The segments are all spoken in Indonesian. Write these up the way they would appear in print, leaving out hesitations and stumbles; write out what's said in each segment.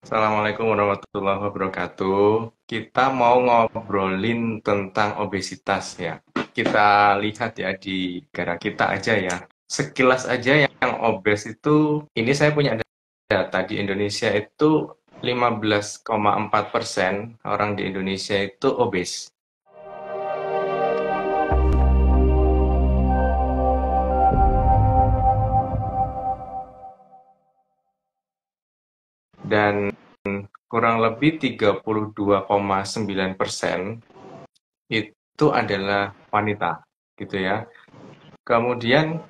Assalamualaikum warahmatullahi wabarakatuh. Kita mau ngobrolin tentang obesitas ya. Kita lihat ya di negara kita aja ya. Sekilas aja yang obes itu, ini saya punya data di Indonesia itu 15,4% orang di Indonesia itu obes. Dan kurang lebih 32,9% itu adalah wanita gitu ya. Kemudian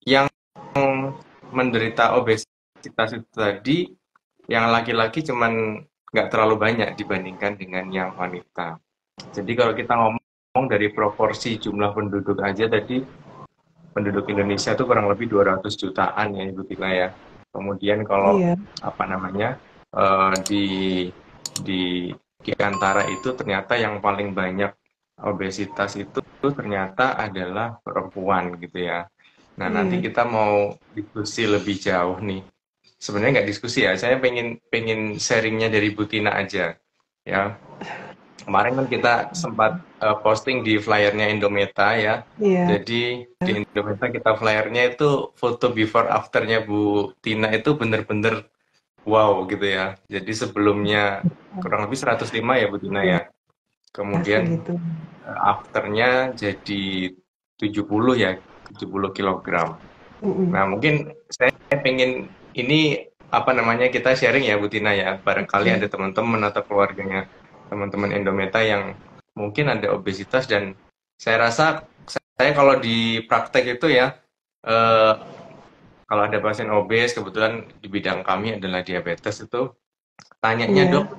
yang menderita obesitas itu tadi, yang laki-laki cuman nggak terlalu banyak dibandingkan dengan yang wanita. Jadi kalau kita ngomong dari proporsi jumlah penduduk aja tadi, penduduk Indonesia itu kurang lebih 200 jutaan ya Ibu Tina ya. Kemudian kalau Iya, apa namanya eh, di di antara itu ternyata yang paling banyak obesitas itu ternyata adalah perempuan gitu ya. Nah, nanti iya. kita mau diskusi lebih jauh nih. Sebenarnya nggak diskusi ya, saya pengen pengen sharingnya dari Bu Tina aja. Ya, kemarin kan kita sempat posting di flyernya Indometa ya. Iya. Jadi di Indometa kita flyernya itu foto before afternya Bu Tina itu bener-bener wow gitu ya. Jadi sebelumnya kurang lebih 105 ya Bu Tina Iya, ya. Kemudian segitu. afternya jadi 70 ya, 70 kilogram. Mm-mm. Nah, mungkin saya pengen ini apa namanya kita sharing ya Bu Tina ya. Barangkali ada Oke. teman-teman atau keluarganya teman-teman Endometa yang mungkin ada obesitas dan saya rasa saya kalau di praktek itu ya eh, kalau ada pasien obes kebetulan di bidang kami adalah diabetes itu tanyanya dok Iya,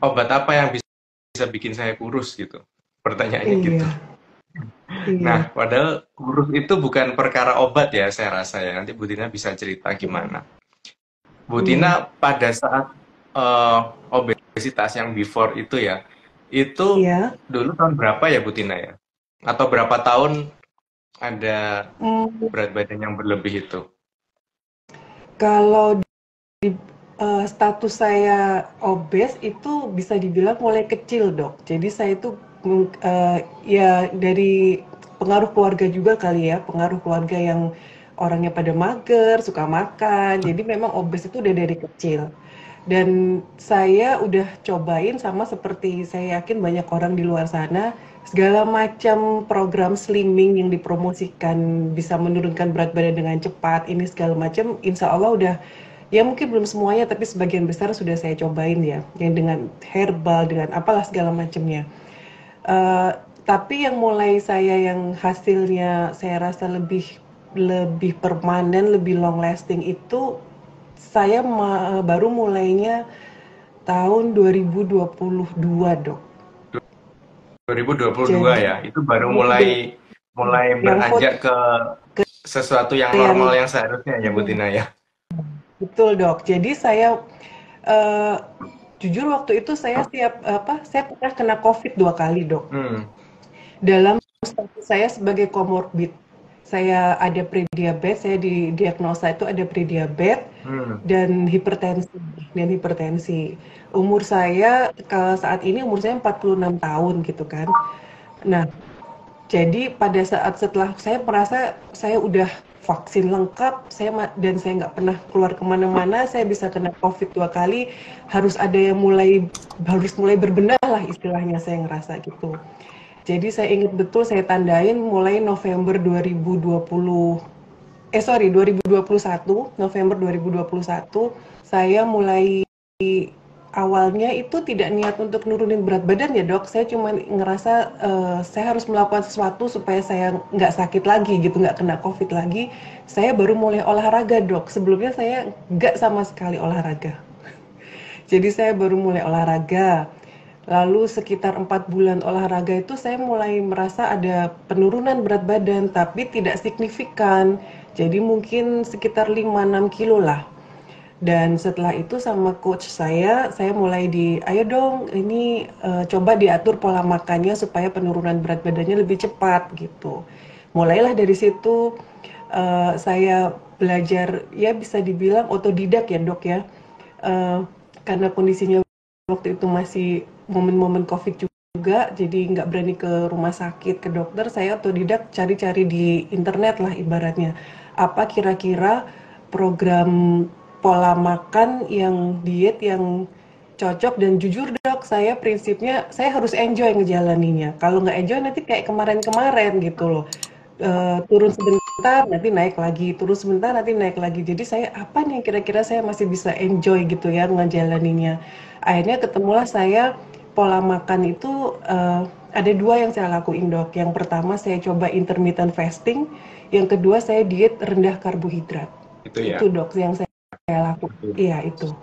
obat apa yang bisa bikin saya kurus gitu. Pertanyaannya gitu. iya, Nah, iya. padahal kurus itu bukan perkara obat ya saya rasa ya. Nanti Bu Tina bisa cerita gimana. Mm-mm. Bu Tina Iya, pada saat eh, obesitas yang before itu ya, itu iya. dulu tahun berapa ya Bu Tina ya? Atau berapa tahun ada Mm, berat badan yang berlebih itu? Kalau status saya obes itu bisa dibilang mulai kecil, Dok. Jadi saya itu ya dari pengaruh keluarga juga kali ya, pengaruh keluarga yang orangnya pada mager, suka makan. Jadi memang obes itu udah dari kecil. Dan saya udah cobain sama seperti saya yakin banyak orang di luar sana, segala macam program slimming yang dipromosikan bisa menurunkan berat badan dengan cepat, ini segala macam, insya Allah udah, ya mungkin belum semuanya, tapi sebagian besar sudah saya cobain ya, yang dengan herbal, dengan apalah segala macamnya. Eh, tapi yang mulai saya yang hasilnya saya rasa lebih lebih permanen, lebih long lasting itu saya baru mulainya tahun 2022, Dok. 2022 Jadi ya, itu baru mulai udah mulai yang food beranjak ke sesuatu yang normal yang yang seharusnya ya Bu Tina ya. betul, Dok. Jadi saya eh, jujur waktu itu saya saya pernah kena COVID 2 kali, Dok. Hmm, Dalam status saya sebagai komorbid. Saya ada prediabetes, saya didiagnosa itu ada prediabetes hmm. dan hipertensi. Umur saya kalau saat ini umur saya 46 tahun gitu kan. Nah, jadi pada saat setelah saya merasa saya udah vaksin lengkap, dan saya nggak pernah keluar kemana-mana, saya bisa kena COVID 2 kali, harus ada yang harus mulai berbenah lah istilahnya saya ngerasa gitu. Jadi saya ingat betul saya tandain mulai November 2020, sorry 2021, November 2021, saya mulai awalnya itu tidak niat untuk nurunin berat badan ya dok, saya cuma ngerasa saya harus melakukan sesuatu supaya saya nggak sakit lagi gitu, nggak kena covid lagi. Saya baru mulai olahraga dok, sebelumnya saya nggak sama sekali olahraga. Jadi saya baru mulai olahraga. Lalu sekitar 4 bulan olahraga itu saya mulai merasa ada penurunan berat badan, tapi tidak signifikan. Jadi mungkin sekitar 5-6 kilo lah. Dan setelah itu sama coach saya mulai ayo dong ini coba diatur pola makannya supaya penurunan berat badannya lebih cepat gitu. Mulailah dari situ saya belajar ya bisa dibilang otodidak ya dok ya. karena kondisinya waktu itu masih momen-momen COVID juga, jadi nggak berani ke rumah sakit, ke dokter, saya otodidak cari-cari di internet lah ibaratnya. Apa kira-kira program pola makan yang diet yang cocok, dan jujur dok, saya prinsipnya saya harus enjoy ngejalaninnya. Kalau nggak enjoy nanti kayak kemarin-kemarin gitu loh. Turun sebentar nanti naik lagi, turun sebentar nanti naik lagi. Jadi saya apa nih kira-kira saya masih bisa enjoy gitu ya ngejalaninnya. Akhirnya ketemulah saya pola makan itu ada dua yang saya lakuin dok. Yang pertama saya coba intermittent fasting, yang kedua saya diet rendah karbohidrat. Itu ya. Itu dok yang saya lakukan. Iya itu.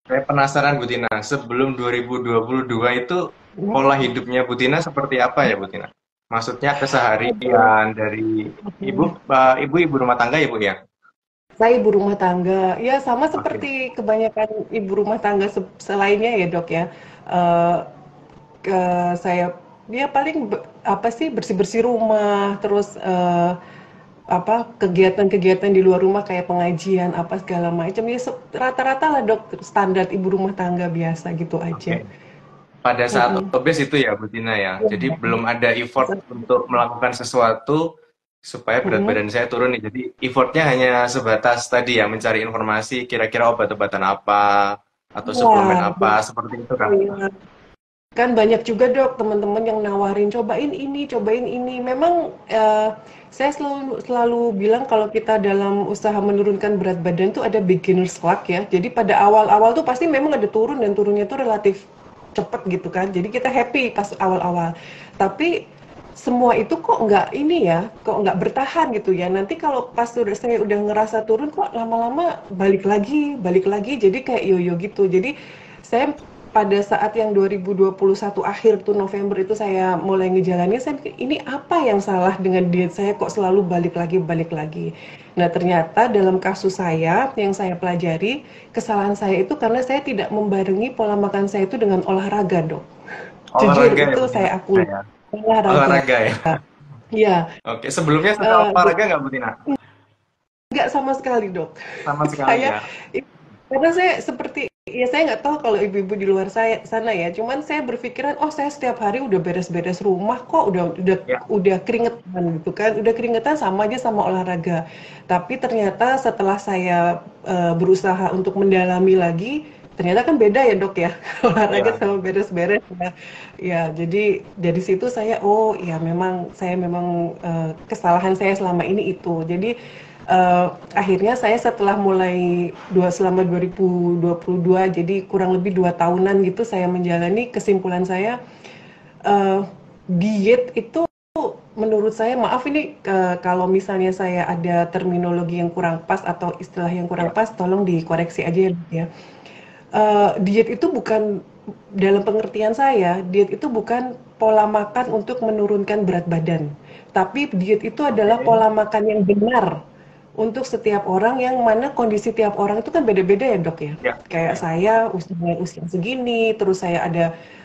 Saya penasaran Bu Tina, sebelum 2022 itu Hmm. pola hidupnya Bu Tina seperti apa ya Bu Tina? Maksudnya keseharian dari ibu, ibu rumah tangga ya Bu ya? Saya ibu rumah tangga, ya sama Oke. seperti kebanyakan ibu rumah tangga selainnya ya dok ya. Eh, saya dia paling apa sih, bersih-bersih rumah, terus apa kegiatan-kegiatan di luar rumah kayak pengajian apa segala macam ya, rata-rata lah dok, standar ibu rumah tangga biasa gitu aja. Oke. Pada saat Mm-mm. obes itu ya Bu Tina ya. Jadi Ya. belum ada effort untuk melakukan sesuatu supaya berat Mm-mm. badan saya turun nih. Jadi effortnya hanya sebatas tadi ya mencari informasi kira-kira obat-obatan apa atau suplemen Ya, apa seperti itu kan. betul. Kan banyak juga dok teman-teman yang nawarin cobain ini, cobain ini. Memang saya selalu selalu bilang kalau kita dalam usaha menurunkan berat badan tuh ada beginner's luck ya. Jadi pada awal-awal tuh pasti memang ada turun, dan turunnya tuh relatif cepet gitu kan. Jadi kita happy pas awal-awal. Tapi semua itu kok nggak ini ya, kok nggak bertahan gitu ya. Nanti kalau pas saya udah ngerasa turun, kok lama-lama balik lagi. Jadi kayak yoyo gitu. Jadi saya pada saat yang 2021 akhir tuh November itu saya mulai ngejalanin, saya pikir ini apa yang salah dengan diet saya kok selalu balik lagi balik lagi. Nah ternyata dalam kasus saya yang saya pelajari, kesalahan saya itu karena saya tidak membarengi pola makan saya itu dengan olahraga dok. Jujur Olahraga ya itu Bu Tina saya akui, ya. olahraga. Olahraga ya. Iya, Oke, sebelumnya sudah eh, olahraga nggak Bu Tina? nggak sama sekali dok. Sama sekali Saya ya. karena saya seperti, ya saya nggak tahu kalau ibu-ibu di luar saya sana ya, cuman saya berpikiran oh saya setiap hari udah beres-beres rumah kok, Ya. udah keringetan gitu kan, udah keringetan sama aja sama olahraga. Tapi ternyata setelah saya berusaha untuk mendalami lagi, ternyata kan beda ya dok ya, olahraga Ya. sama beres-beres ya. Ya jadi dari situ saya oh ya memang saya memang kesalahan saya selama ini itu. Jadi akhirnya saya setelah mulai selama 2022, jadi kurang lebih 2 tahunan gitu saya menjalani, kesimpulan saya eh, diet itu menurut saya, maaf ini kalau misalnya saya ada terminologi yang kurang pas atau istilah yang kurang Ya. pas, tolong dikoreksi aja ya. Diet itu bukan, dalam pengertian saya, diet itu bukan pola makan untuk menurunkan berat badan. Tapi diet itu adalah Oke. pola makan yang benar untuk setiap orang, yang mana kondisi tiap orang itu kan beda-beda ya dok ya. Ya. Kayak Ya. saya usia segini, terus saya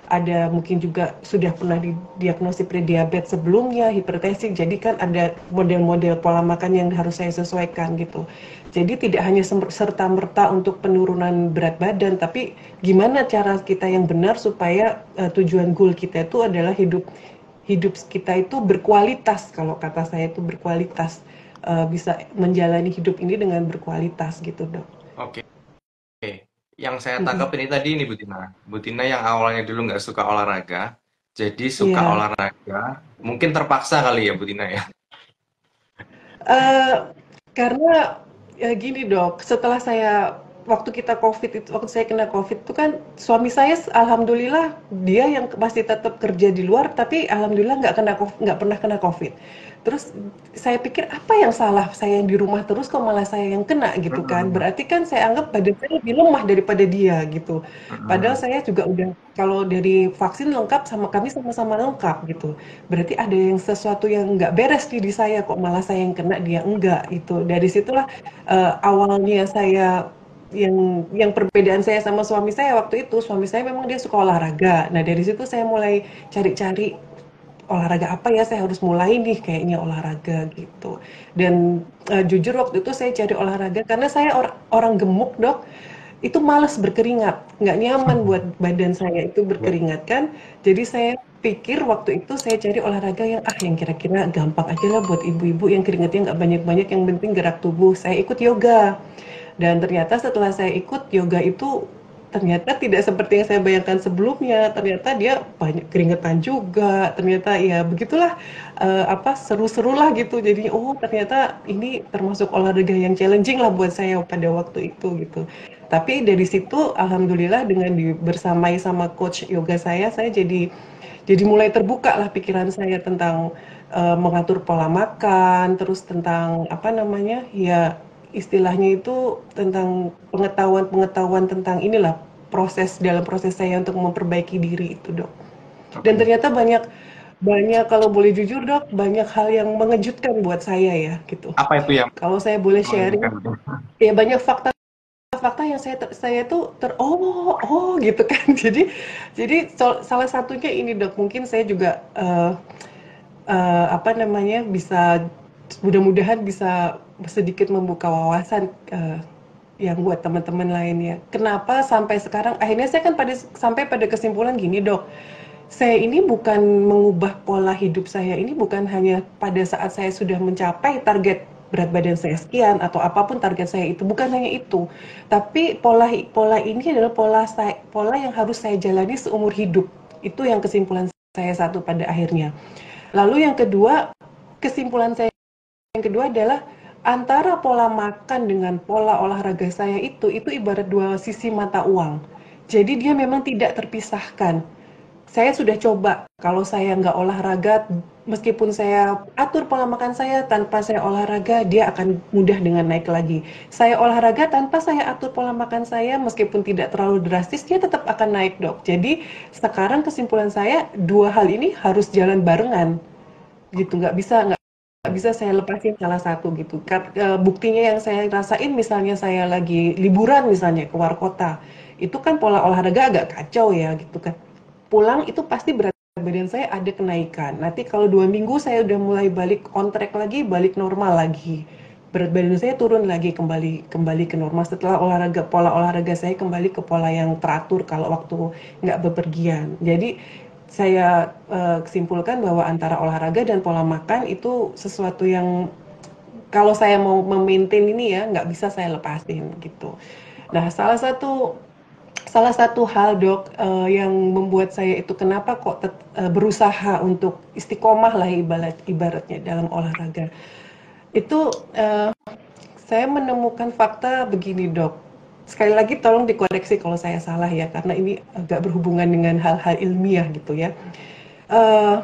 ada mungkin juga sudah pernah didiagnosis prediabetes sebelumnya, hipertensi. Jadi kan ada model-model pola makan yang harus saya sesuaikan gitu. Jadi tidak hanya serta-merta untuk penurunan berat badan, tapi gimana cara kita yang benar supaya tujuan goal kita itu adalah hidup hidup kita itu berkualitas. Kalau kata saya itu berkualitas, bisa menjalani hidup ini dengan berkualitas gitu dok. Oke. Yang saya tangkap Mm-mm. ini tadi ini Bu Tina. Bu Tina yang awalnya dulu nggak suka olahraga, jadi suka Iya. olahraga. Mungkin terpaksa kali ya Bu Tina ya. Eee, karena, ya gini Dok, setelah saya waktu kita Covid itu, waktu saya kena Covid itu kan suami saya alhamdulillah dia yang masih tetap kerja di luar, tapi alhamdulillah nggak pernah kena Covid. Terus saya pikir, "Apa yang salah saya yang di rumah terus kok malah saya yang kena?" Gitu kan. Mm-mm. Berarti kan saya anggap badan saya lebih lemah daripada dia gitu. Padahal Mm-mm. saya juga udah, kalau dari vaksin lengkap, sama kami sama-sama lengkap gitu. Berarti ada yang sesuatu yang nggak beres nih di saya, kok malah saya yang kena dia enggak gitu. Dari situlah awalnya saya, yang perbedaan saya sama suami saya waktu itu, suami saya memang dia suka olahraga. Nah dari situ saya mulai cari-cari olahraga apa ya saya harus mulai nih, kayaknya olahraga gitu. Dan jujur waktu itu saya cari olahraga karena saya orang gemuk dok, itu malas berkeringat, nggak nyaman buat badan saya itu Ya. berkeringat kan. Jadi saya pikir waktu itu saya cari olahraga yang kira-kira gampang aja lah buat ibu-ibu yang keringatnya nggak banyak-banyak, yang penting gerak tubuh. Saya ikut yoga. Dan ternyata setelah saya ikut yoga itu ternyata tidak seperti yang saya bayangkan sebelumnya. Ternyata dia banyak keringetan juga. Ternyata ya begitulah seru-serulah gitu. Jadi oh ternyata ini termasuk olahraga yang challenging lah buat saya pada waktu itu gitu. Tapi dari situ alhamdulillah dengan bersamai sama coach yoga saya jadi mulai terbuka lah pikiran saya tentang mengatur pola makan, terus tentang apa namanya ya istilahnya itu tentang pengetahuan-pengetahuan tentang inilah dalam proses saya untuk memperbaiki diri itu dok. Dan Oke. ternyata banyak banyak kalau boleh jujur dok banyak hal yang mengejutkan buat saya ya gitu. Apa itu yang Kalau saya boleh sharing menunjukkan? ya banyak fakta yang saya tuh oh gitu kan. Salah satunya ini dok mungkin saya juga apa namanya bisa mudah-mudahan bisa sedikit membuka wawasan yang buat teman-teman lainnya. Kenapa sampai sekarang akhirnya saya kan sampai pada kesimpulan gini dok. Saya ini bukan mengubah pola hidup saya ini bukan hanya pada saat saya sudah mencapai target berat badan saya sekian atau apapun target saya itu bukan hanya itu. Tapi pola pola ini adalah pola yang harus saya jalani seumur hidup. Itu yang kesimpulan saya satu pada akhirnya. Lalu yang kedua, kesimpulan saya yang kedua adalah antara pola makan dengan pola olahraga saya itu ibarat dua sisi mata uang. Jadi dia memang tidak terpisahkan. Saya sudah coba kalau saya nggak olahraga, meskipun saya atur pola makan saya tanpa saya olahraga, dia akan mudah dengan naik lagi. Saya olahraga tanpa saya atur pola makan saya, meskipun tidak terlalu drastis, dia tetap akan naik dok. Jadi sekarang kesimpulan saya dua hal ini harus jalan barengan gitu, nggak bisa saya lepasin salah satu gitu. Buktinya yang saya rasain misalnya saya lagi liburan misalnya keluar kota, itu kan pola olahraga agak kacau ya gitu kan. Pulang itu pasti berat badan saya ada kenaikan. Nanti kalau 2 minggu saya udah mulai balik on track lagi, balik normal lagi. Berat badan saya turun lagi kembali kembali ke normal setelah pola olahraga saya kembali ke pola yang teratur kalau waktu nggak bepergian. Jadi saya simpulkan bahwa antara olahraga dan pola makan itu sesuatu yang kalau saya mau memaintain ini ya nggak bisa saya lepasin gitu. Nah salah satu hal dok yang membuat saya itu kenapa kok berusaha untuk istiqomah lah ibaratnya dalam olahraga itu saya menemukan fakta begini dok. Sekali lagi tolong dikoreksi kalau saya salah ya karena ini agak berhubungan dengan hal-hal ilmiah gitu ya. Eh,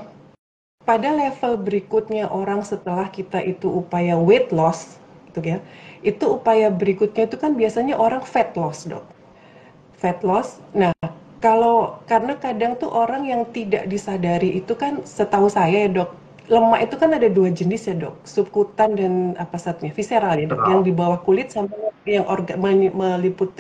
Pada level berikutnya orang setelah kita itu upaya weight loss gitu ya. Itu upaya berikutnya itu kan biasanya orang fat loss, Dok. Fat loss. Nah, karena kadang tuh orang yang tidak disadari itu kan setahu saya ya, Dok. Lemak itu kan ada dua jenis ya, Dok. Subkutan dan apa satunya? Visceral ya, Dok. Yang Visceral. di bawah kulit sampai yang meliput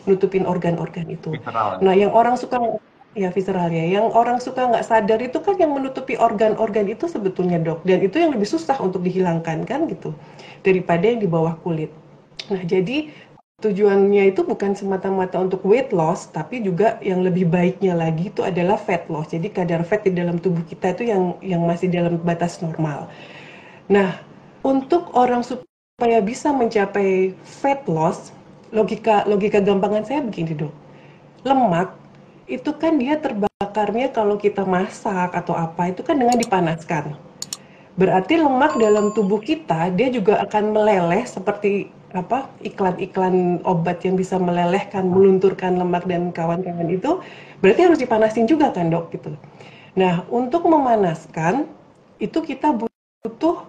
menutupin organ-organ itu. Visceral. Nah, yang orang suka ya visceral ya, yang orang suka nggak sadar itu kan yang menutupi organ-organ itu sebetulnya dok, dan itu yang lebih susah untuk dihilangkan kan gitu, daripada yang di bawah kulit. Nah jadi tujuannya itu bukan semata-mata untuk weight loss, tapi juga yang lebih baiknya lagi itu adalah fat loss. Jadi kadar fat di dalam tubuh kita itu yang masih dalam batas normal. Nah, untuk orang supaya bisa mencapai fat loss, logika logika gampangan saya begini dok. Lemak itu kan dia terbakarnya kalau kita masak atau apa itu kan dengan dipanaskan. Berarti lemak dalam tubuh kita dia juga akan meleleh seperti apa iklan-iklan obat yang bisa melelehkan, melunturkan lemak dan kawan-kawan itu berarti harus dipanasin juga kan dok gitu. Nah untuk memanaskan itu kita butuh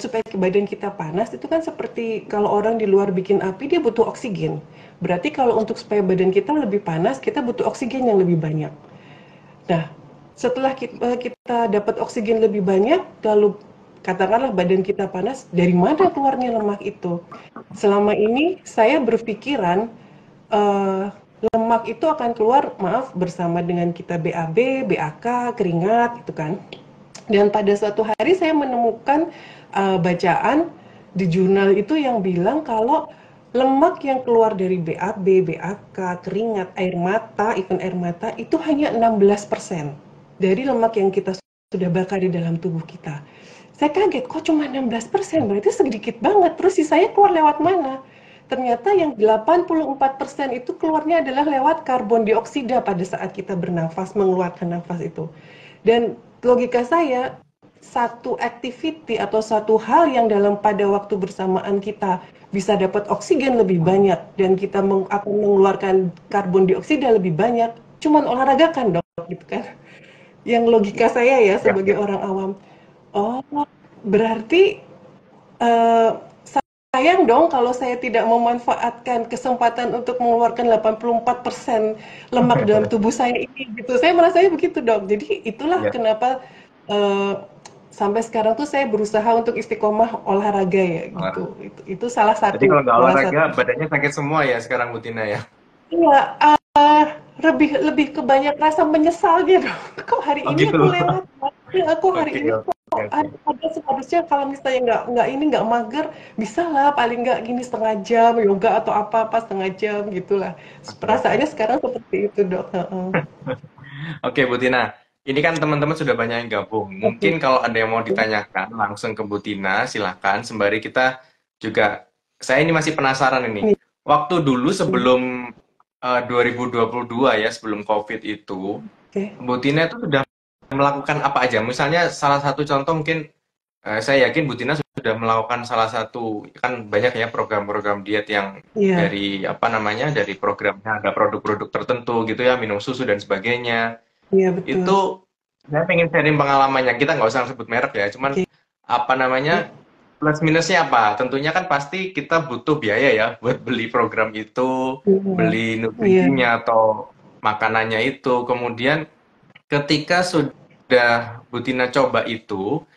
supaya badan kita panas itu kan seperti kalau orang di luar bikin api dia butuh oksigen. Berarti kalau untuk supaya badan kita lebih panas kita butuh oksigen yang lebih banyak. Nah, setelah kita dapat oksigen lebih banyak, lalu katakanlah badan kita panas, dari mana keluarnya lemak itu? Selama ini saya berpikiran eh, lemak itu akan keluar, maaf, bersama dengan kita BAB, BAK, keringat, gitu kan. Dan pada suatu hari saya menemukan bacaan di jurnal itu yang bilang kalau lemak yang keluar dari BAB, BAK, keringat, air mata, even air mata, itu hanya 16% dari lemak yang kita sudah bakar di dalam tubuh kita. Saya kaget, kok cuma 16%? Berarti sedikit banget. Terus sisanya keluar lewat mana? Ternyata yang 84% itu keluarnya adalah lewat karbon dioksida pada saat kita bernafas, mengeluarkan nafas itu. Dan logika saya, satu activity atau satu hal yang dalam pada waktu bersamaan kita bisa dapat oksigen lebih banyak dan kita akan mengeluarkan karbon dioksida lebih banyak, cuman olahraga kan dok, gitu kan? Yang logika saya ya Ya, sebagai ya. orang awam, oh berarti eh, sayang dong kalau saya tidak memanfaatkan kesempatan untuk mengeluarkan 84% lemak dalam tubuh saya ini gitu. Saya merasanya begitu dok. Jadi itulah Ya. kenapa eh, sampai sekarang tuh saya berusaha untuk istiqomah olahraga ya Olahraga. gitu. Itu salah Jadi satu kalau nggak salah olahraga, satu. badannya sakit semua ya sekarang Bu Tina ya? Iya, lebih lebih ke banyak rasa menyesalnya dong. Kok hari Oh ini gitu. aku lewat, aku hari Oke, ini oke, kok oke. ada seharusnya kalau misalnya nggak mager, bisa lah paling nggak gini setengah jam yoga atau apa-apa setengah jam gitulah. Oke, oke. Perasaannya sekarang seperti itu dok. Heeh. Oke, Bu Tina. Ini kan teman-teman sudah banyak yang gabung. Oke. Mungkin kalau ada yang mau ditanyakan langsung ke Bu Tina, silahkan. Sembari kita juga, saya ini masih penasaran ini. Nih. Waktu dulu sebelum 2022 ya, sebelum COVID itu, Oke. Bu Tina itu sudah melakukan apa aja? Misalnya salah satu contoh mungkin saya yakin Bu Tina sudah melakukan salah satu, kan banyak ya program-program diet yang Iya, dari apa namanya, dari programnya ada produk-produk tertentu gitu ya, minum susu dan sebagainya. iya betul. Itu saya pengen sharing pengalamannya. Kita nggak usah sebut merek ya, cuman Oke. apa namanya, plus minusnya apa? Tentunya kan pasti kita butuh biaya ya buat beli program itu, Iya, beli iya, nutrisinya atau makanannya itu. Kemudian ketika sudah Butina coba itu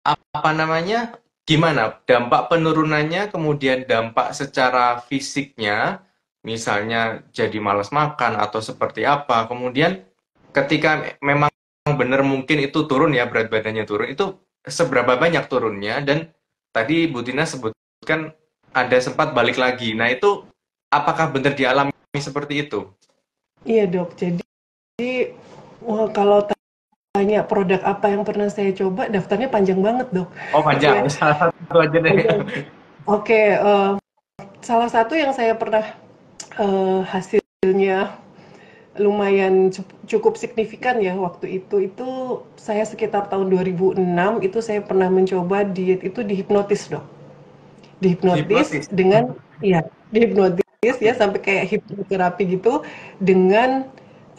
apa namanya, gimana dampak penurunannya, kemudian dampak secara fisiknya, misalnya jadi malas makan atau seperti apa. Kemudian ketika memang benar mungkin itu turun ya, berat badannya turun, itu seberapa banyak turunnya, dan tadi Bu Tina sebutkan ada sempat balik lagi. Nah itu apakah benar dialami seperti itu? iya dok. Jadi wah, kalau tanya produk apa yang pernah saya coba, daftarnya panjang banget dok. Oh Gitu panjang, ya. salah satu aja deh. Panjang. Oke, salah satu yang saya pernah hasilnya lumayan cukup signifikan ya waktu itu saya sekitar tahun 2006 itu saya pernah mencoba diet itu dihipnotis dok. Dihipnotis Hipnotis. dengan ya dihipnotis ya Oke. sampai kayak hipnoterapi gitu dengan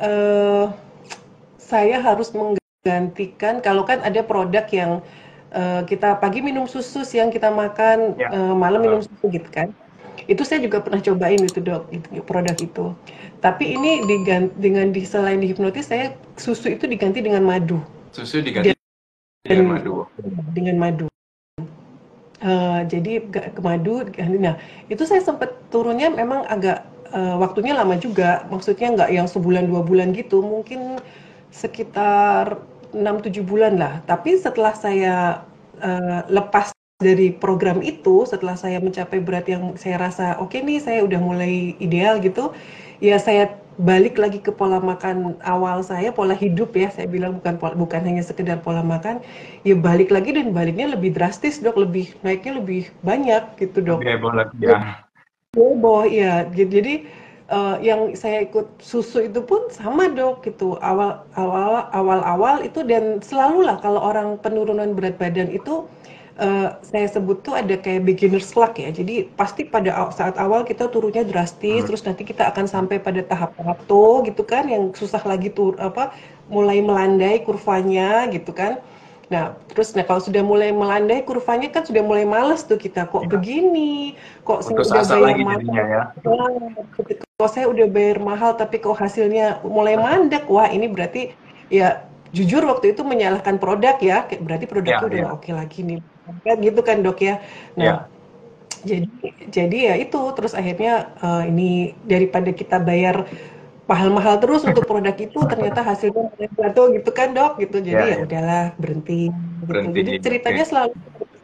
eh, saya harus menggantikan kalau kan ada produk yang kita pagi minum susu, siang kita makan, Ya. malam minum Betul. susu gitu kan. Itu saya juga pernah cobain itu dok, itu, produk itu. Tapi ini dengan selain dihipnotis, saya susu itu diganti dengan madu Susu diganti dan dengan madu. dengan madu. Jadi ke madu. Nah, itu saya sempat turunnya memang agak waktunya lama juga. Maksudnya nggak yang sebulan 2 bulan gitu, mungkin sekitar 6-7 bulan lah. Tapi setelah saya lepas dari program itu, setelah saya mencapai berat yang saya rasa oke nih, saya udah mulai ideal gitu, ya saya balik lagi ke pola makan awal saya, pola hidup ya, saya bilang bukan hanya sekedar pola makan, ya balik lagi dan baliknya lebih drastis dok, naiknya lebih banyak gitu dok. Lebih heboh lagi ya. Heboh ya, jadi yang saya ikut susu itu pun sama dok gitu, awal-awal itu dan selalulah kalau orang penurunan berat badan itu saya sebut tuh ada kayak beginner's luck ya, jadi pasti pada saat awal kita turunnya drastis, Hmm. terus nanti kita akan sampai pada tahap plateau gitu kan, yang susah lagi mulai melandai kurvanya gitu kan. Nah, kalau sudah mulai melandai kurvanya kan sudah mulai males tuh kita, kok Ya. begini, kok saya Putus udah asa bayar lagi mahal, jadinya ya. kok saya udah bayar mahal tapi kok hasilnya mulai mandek, wah ini berarti ya jujur waktu itu menyalahkan produk ya, berarti produknya Ya, udah ya. nggak oke lagi nih, kan gitu kan dok ya. Nah, Ya. jadi jadi ya itu terus akhirnya ini daripada kita bayar mahal-mahal terus untuk produk itu ternyata hasilnya jatuh gitu kan dok gitu, Ya, jadi ya ya. udahlah berhenti gitu, Berhenti. jadi Oke. ceritanya selalu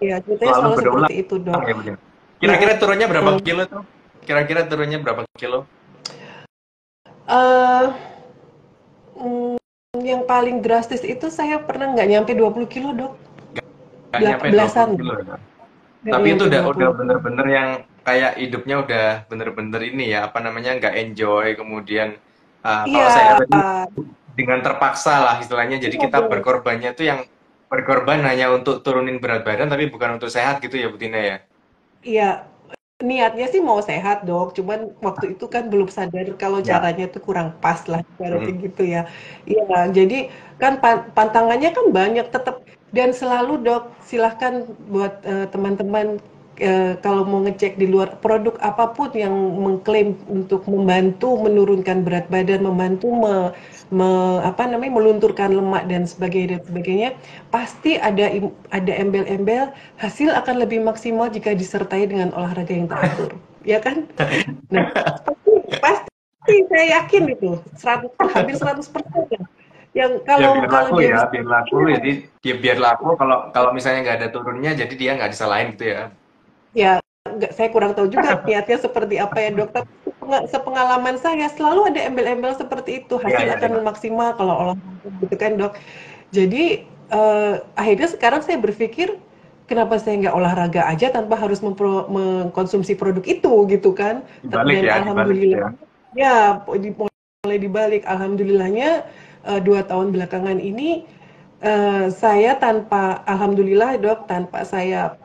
Selalu seperti berulang itu dok. ya, Bu Tina? Kira-kira turunnya berapa Heeh. kilo tuh? Kira-kira turunnya berapa kilo? Eh, mm, yang paling drastis itu saya pernah nggak nyampe 20 kilo, Dok. Nggak nyampe 20 Belasan, kilo ya. nggak Tapi itu nyampe udah 20 kilo. bener-bener yang kayak hidupnya udah bener-bener ini ya, apa namanya, nggak enjoy. Kemudian kalau Iya, saya tadi dengan terpaksa lah istilahnya, jadi iya, kita Dok. berkorbannya tuh yang berkorban hanya untuk turunin berat badan, tapi bukan untuk sehat gitu ya, Bu Tina ya. Iya, niatnya sih mau sehat, Dok, cuman waktu itu kan belum sadar kalau Ya. caranya tuh kurang pas lah, ibaratnya Mm. gitu ya. Iya, jadi kan pantangannya kan banyak tetap dan selalu, Dok, silahkan buat teman-teman kalau mau ngecek di luar produk apapun yang mengklaim untuk membantu menurunkan berat badan, membantu apa namanya melunturkan lemak dan sebagainya, pasti ada embel-embel hasil akan lebih maksimal jika disertai dengan olahraga yang teratur, ya kan? Nah, pasti, pasti saya yakin itu 100 hampir 100% ya. Yang Ya kalau biar kalau laku dia ya, bisa, biar laku. iya, Jadi dia biar laku, kalau kalau misalnya nggak ada turunnya, jadi dia nggak disalahin gitu ya. ya nggak, saya kurang tahu juga niatnya seperti apa ya dok. Tapi sepengalaman saya selalu ada embel-embel seperti itu. Iya, Hasil iya, iya. akan maksimal kalau olahraga gitu kan dok. Jadi akhirnya sekarang saya berpikir kenapa saya nggak olahraga aja tanpa harus mengkonsumsi produk itu gitu kan. Dibalik Dan ya, dibalik gitu alhamdulillah ya. ya mulai dibalik. Alhamdulillahnya 2 tahun belakangan ini saya alhamdulillah dok, tanpa saya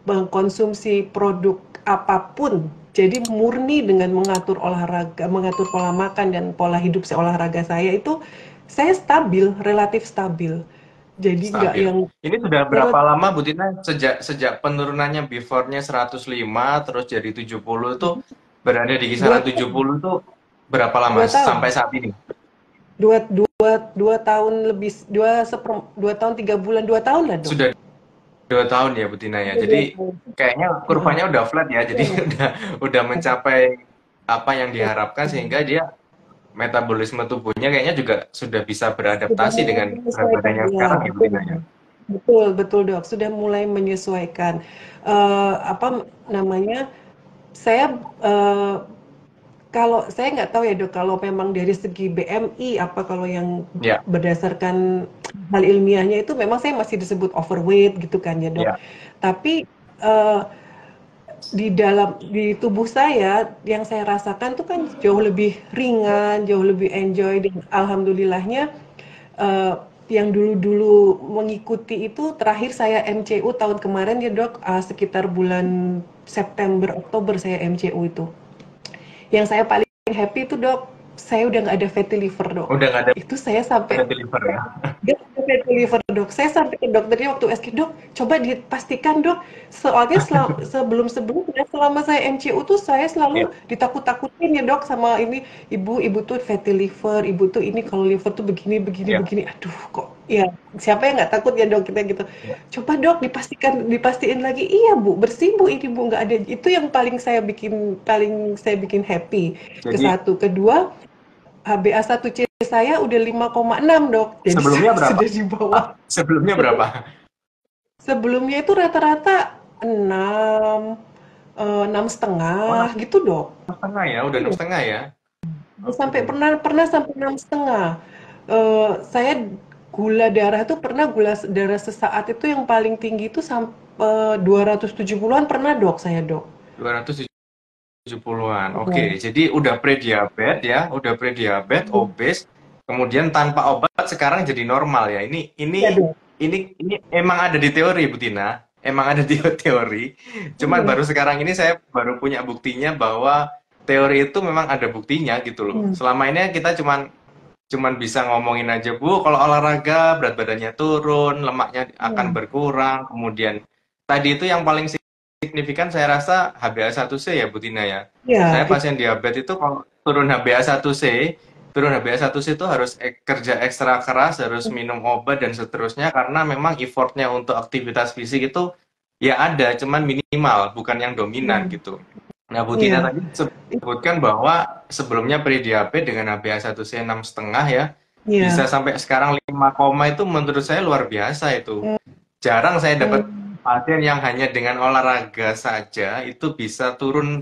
mengkonsumsi produk apapun. Jadi murni dengan mengatur olahraga, mengatur pola makan dan pola hidup olahraga saya itu saya stabil, relatif stabil. Jadi nggak Stabil. yang Ini sudah berapa relatif lama Bu Tina, sejak sejak penurunannya before-nya 105 terus jadi 70 itu berada di dua kisaran 70 itu berapa lama dua sampai tahun, saat ini? dua tahun lebih, 2 tahun 3 bulan, 2 tahun lah dok. Sudah 2 tahun ya Bu Tina ya. Sudah dua Jadi tahun. kayaknya Heeh. kurvanya udah flat ya. Jadi Iya. udah mencapai apa yang diharapkan, sehingga dia metabolisme tubuhnya kayaknya juga sudah bisa Sudah beradaptasi mulai dengan berat badan menyesuaikan, yang ya sekarang ya Bu betul, Tina ya. betul, betul dok. Sudah mulai menyesuaikan. Apa namanya? Saya kalau saya nggak tahu ya dok, kalau memang dari segi BMI apa kalau yang Ya, berdasarkan hal ilmiahnya itu memang saya masih disebut overweight gitu kan ya dok. ya. Tapi di tubuh saya yang saya rasakan tuh kan jauh lebih ringan, jauh lebih enjoy dan alhamdulillahnya eh, yang dulu-dulu mengikuti itu terakhir saya MCU tahun kemarin ya dok, sekitar bulan September Oktober saya MCU itu. Yang saya paling happy itu dok, saya udah nggak ada fatty liver dok. Udah nggak ada Itu saya sampai fatty liver ya. dia fatty liver dok. Saya sampai ke dokternya waktu SK dok, coba dipastikan dok. Soalnya sebelum-sebelumnya selama saya MCU tuh saya Ya. selalu ditakut-takutin ya dok sama ini ibu tuh fatty liver, ibu tuh ini kalau liver tuh begini begini Ya. begini. Aduh kok ya siapa yang nggak takut ya dok kita gitu. Ya. Coba dok dipastiin lagi. Iya bu bersih bu ini bu nggak ada. Itu yang paling saya bikin happy. Ke Jadi satu, kedua HbA1c saya udah 5,6 dok, jadi sebelumnya saya berapa? sudah di bawah. Sebelumnya berapa? Sebelumnya itu rata-rata 6, 6,5 Oh, enam gitu dok. setengah ya, udah enam Iya, setengah ya. Oke. sampai pernah sampai 6,5. Saya gula darah itu pernah gula darah sesaat itu yang paling tinggi itu sampai 270-an pernah dok saya dok. 270-an. Oke, Iya, jadi udah pre-diabetes ya, udah pre-diabetes, obes, kemudian tanpa obat sekarang jadi normal ya. Ini ini iya dok. ini emang ada di teori, Bu Tina. Emang ada di teori. Cuman Iya. baru sekarang ini saya baru punya buktinya bahwa teori itu memang ada buktinya gitu loh. Hmm. Selama ini kita cuman cuman bisa ngomongin aja, Bu, kalau olahraga berat badannya turun, lemaknya akan Hmm. berkurang, kemudian tadi itu yang paling signifikan saya rasa HbA1c ya Bu Tina ya. Iya, Saya pasien diabetes itu kalau turun HbA1c itu harus kerja ekstra keras, harus minum obat dan seterusnya, karena memang effortnya untuk aktivitas fisik itu ya ada, cuman minimal, bukan yang dominan hmm. gitu. Nah, Bu Tina Iya. tadi sebutkan bahwa sebelumnya pre-diabetes dengan HbA1c 6,5 ya, bisa Iya. sampai sekarang 5, itu menurut saya luar biasa itu. Hmm. Jarang saya dapat Hmm. pasien yang hanya dengan olahraga saja itu bisa turun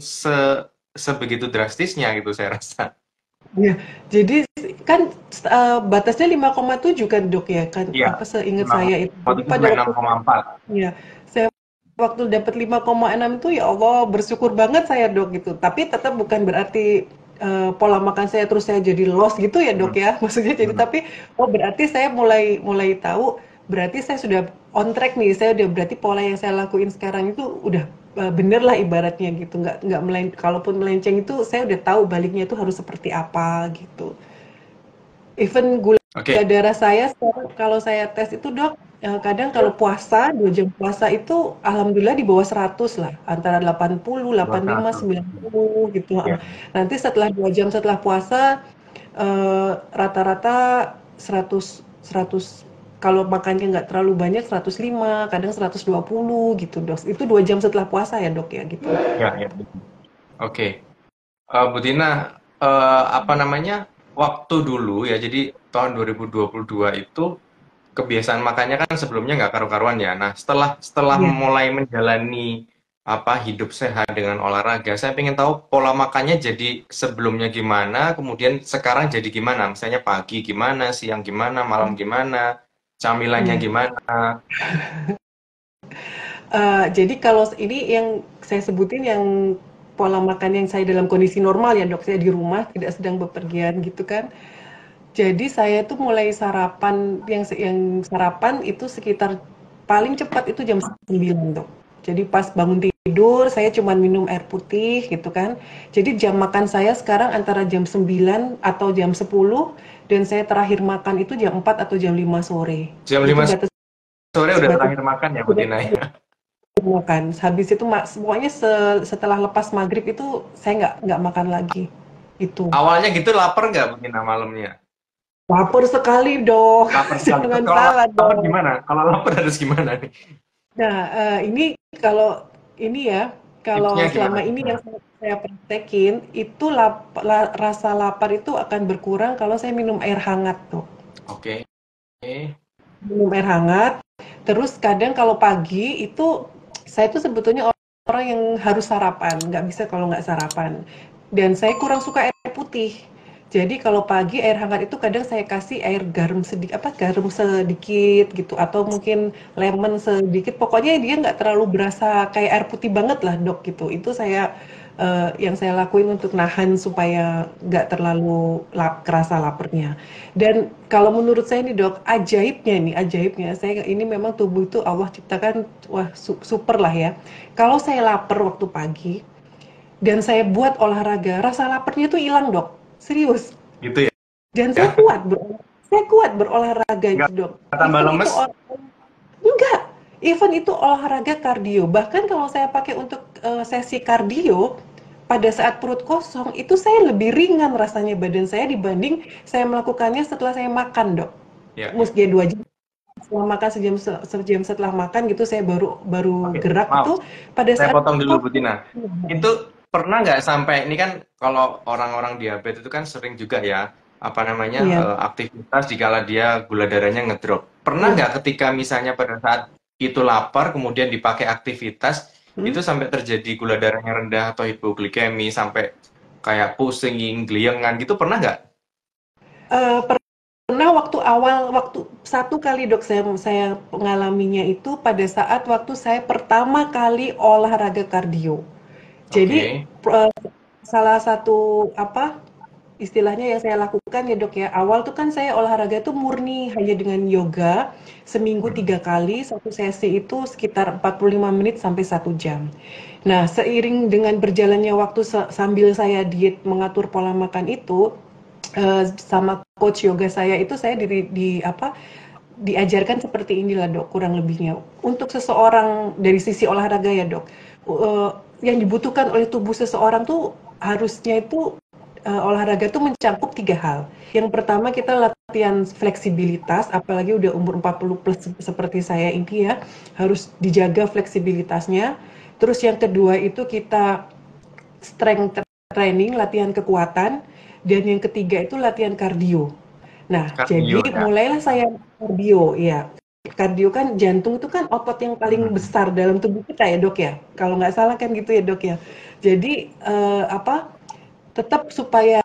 sebegitu drastisnya gitu saya rasa. Iya, jadi kan batasnya 5,7 kan Dok ya kan Iya, apa seingat saya itu. Jadi 5,7 pada sampai waktu 6,4. ya saya waktu dapat 5,6 itu ya Allah bersyukur banget saya Dok gitu. Tapi tetap bukan berarti pola makan saya terus saya jadi lost gitu ya Dok Hmm, ya. Maksudnya jadi hmm. tapi oh berarti saya mulai mulai tahu berarti saya sudah on track nih. Saya udah berarti pola yang saya lakuin sekarang itu udah bener lah ibaratnya gitu. Nggak kalaupun melenceng itu saya udah tahu baliknya itu harus seperti apa gitu. Even gula Oke, darah saya sekarang kalau saya tes itu Dok, kadang kalau ya, puasa, 2 jam puasa itu alhamdulillah di bawah 100 lah, antara 80, 85, 21. 90 gitu, heeh. Ya, Nanti setelah 2 jam setelah puasa, rata-rata 100 kalau makannya nggak terlalu banyak 105, kadang 120 gitu Dok. Itu 2 jam setelah puasa ya Dok ya gitu? ya, ya. Oke. Bu Tina, apa namanya, waktu dulu ya, jadi tahun 2022 itu kebiasaan makannya kan sebelumnya nggak karu-karuan ya. Nah, setelah Iya. mulai menjalani apa hidup sehat dengan olahraga, saya pengen tahu pola makannya jadi sebelumnya gimana, kemudian sekarang jadi gimana. Misalnya pagi gimana, siang gimana, malam gimana, camilannya Iya. gimana. Jadi kalau ini yang saya sebutin yang pola makan yang saya dalam kondisi normal ya Dok, saya di rumah tidak sedang bepergian gitu kan. Jadi saya tuh mulai sarapan yang sarapan itu sekitar paling cepat itu jam 9 Dok. Jadi pas bangun tidur saya cuma minum air putih gitu kan. Jadi jam makan saya sekarang antara jam 9 atau jam 10 dan saya terakhir makan itu jam 4 atau jam 5 sore. Jam Itu 5 batas sore udah batas terakhir makan ya, Bu Tina ya. makan. Habis itu pokoknya setelah lepas maghrib itu saya nggak makan lagi. Itu. Awalnya gitu lapar nggak, Bu Tina, malamnya? Lapar sekali dong. Lapar sekali. Terus Jangan kalau salah lapar dong. gimana? Kalau lapar harus gimana nih? Nah, ini kalau ini ya, kalau Tipsnya gimana selama ini tipsnya? yang saya praktekin, itu rasa lapar itu akan berkurang kalau saya minum air hangat tuh. Oke. Minum air hangat, terus kadang kalau pagi itu saya tuh sebetulnya orang yang harus sarapan, nggak bisa kalau nggak sarapan. Dan saya kurang suka air putih. Jadi kalau pagi air hangat itu kadang saya kasih air garam sedikit, apa garam sedikit gitu, atau mungkin lemon sedikit. Pokoknya dia nggak terlalu berasa kayak air putih banget lah dok gitu. Itu saya yang saya lakuin untuk nahan supaya nggak terlalu kerasa laparnya. Dan kalau menurut saya nih dok, ajaibnya, saya ini memang tubuh itu Allah ciptakan, wah super lah ya. Kalau saya lapar waktu pagi, dan saya buat olahraga, rasa laparnya tuh hilang dok, serius. Gitu ya. Dan saya kuat berolahraga Nggak itu dok. tambah Even itu lemes. enggak, even itu olahraga kardio. Bahkan kalau saya pakai untuk sesi kardio, pada saat perut kosong itu saya lebih ringan rasanya badan saya dibanding saya melakukannya setelah saya makan dok. Ya, ya. Mesti 2 jam setelah makan, sejam setelah makan gitu saya baru baru Oke, gerak maaf. itu pada Saya saat potong dulu, Bu kosong. Tina. Itu pernah nggak sampai, ini kan kalau orang-orang diabetes itu kan sering juga ya, apa namanya, Iya, aktivitas dikala dia gula darahnya ngedrop. Pernah iya. nggak ketika misalnya pada saat itu lapar, kemudian dipakai aktivitas, Hmm? itu sampai terjadi gula darahnya rendah atau hipoglikemi, sampai kayak pusing, geliengan gitu, pernah nggak? Pernah waktu awal, waktu satu kali dok saya mengalaminya itu pada saat waktu saya pertama kali olahraga kardio. Jadi Oke. eh, salah satu apa istilahnya yang saya lakukan ya dok ya, awal tuh kan saya olahraga itu murni hanya dengan yoga seminggu Hmm. 3 kali, satu sesi itu sekitar 45 menit sampai 1 jam. Nah, seiring dengan berjalannya waktu sambil saya diet mengatur pola makan itu, sama coach yoga saya itu saya di apa diajarkan seperti inilah dok kurang lebihnya untuk seseorang dari sisi olahraga ya dok. Eh, yang dibutuhkan oleh tubuh seseorang tuh harusnya itu olahraga tuh mencakup 3 hal. Yang pertama kita latihan fleksibilitas, apalagi udah umur 40 plus seperti saya ini ya, harus dijaga fleksibilitasnya. Terus yang kedua itu kita strength training, latihan kekuatan, dan yang ketiga itu latihan kardio. Nah, Kardio jadi ya. mulailah saya kardio, ya. kardio kan jantung itu kan otot yang paling Hmm. besar dalam tubuh kita ya dok ya. Kalau nggak salah kan gitu ya dok ya. Jadi tetap supaya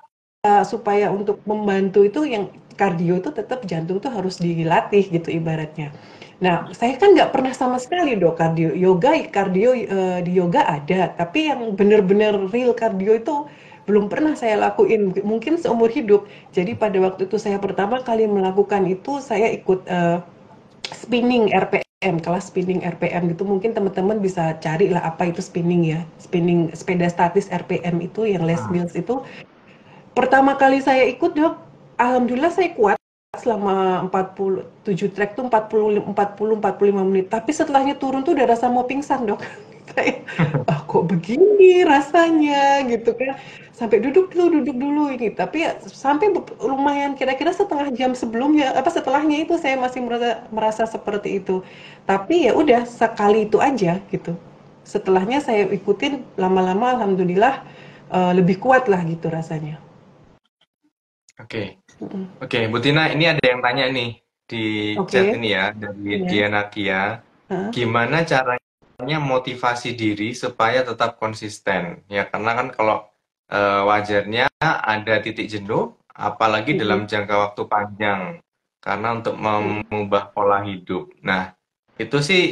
supaya untuk membantu itu yang kardio itu tetap jantung tuh harus dilatih gitu ibaratnya. Nah, saya kan nggak pernah sama sekali dok kardio. Kardio di yoga ada, tapi yang benar-benar real kardio itu belum pernah saya lakuin. Mungkin seumur hidup. Jadi pada waktu itu saya pertama kali melakukan itu, saya ikut spinning RPM, kelas spinning RPM gitu. Mungkin teman-teman bisa cari lah apa itu spinning ya. Spinning sepeda statis RPM itu yang Les Hmm. Mills itu. Pertama kali saya ikut dok, alhamdulillah saya kuat selama 47 track tuh 45 menit. Tapi setelahnya turun tuh udah rasa mau pingsan dok. Kayak, kok begini rasanya gitu kan. Sampai duduk dulu ini. Tapi ya sampai lumayan kira-kira setengah jam sebelumnya, setelahnya itu saya masih merasa seperti itu. Tapi ya udah sekali itu aja gitu. Setelahnya saya ikutin lama-lama alhamdulillah lebih kuat lah gitu rasanya. Oke. Mhm. Oke, Bu Tina, ini ada yang tanya nih di chat Oke, ini ya dari iya, Diana Kia. heeh, Gimana caranya motivasi diri supaya tetap konsisten? Ya, karena kan kalau wajarnya ada titik jenuh, apalagi dalam mhm, jangka waktu panjang. Karena untuk mhm, mengubah pola hidup. Nah, itu sih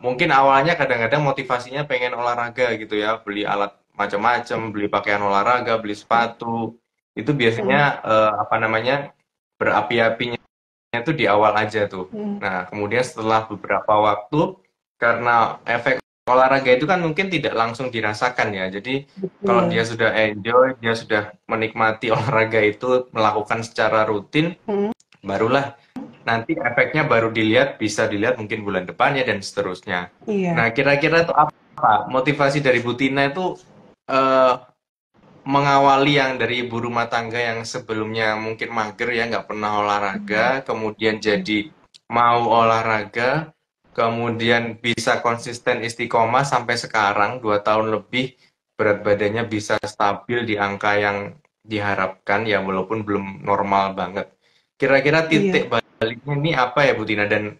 mungkin awalnya kadang-kadang motivasinya pengen olahraga gitu ya, beli alat macam-macam, beli pakaian olahraga, beli sepatu. Itu biasanya mhm, apa namanya berapi-apinya itu di awal aja tuh. mhm, Nah, kemudian setelah beberapa waktu, karena efek olahraga itu kan mungkin tidak langsung dirasakan ya. Jadi kalau dia betul, sudah enjoy, dia sudah menikmati olahraga itu, melakukan secara rutin, mhm, barulah nanti efeknya baru dilihat, bisa dilihat mungkin bulan depannya dan seterusnya. iya, Nah, kira-kira itu apa motivasi dari Bu Tina itu eh, mengawali yang dari ibu rumah tangga yang sebelumnya mungkin mager ya, nggak pernah olahraga, kemudian jadi mau olahraga, kemudian bisa konsisten istiqomah sampai sekarang 2 tahun lebih berat badannya bisa stabil di angka yang diharapkan ya walaupun belum normal banget. Kira-kira titik iya, baliknya ini apa ya Bu Tina dan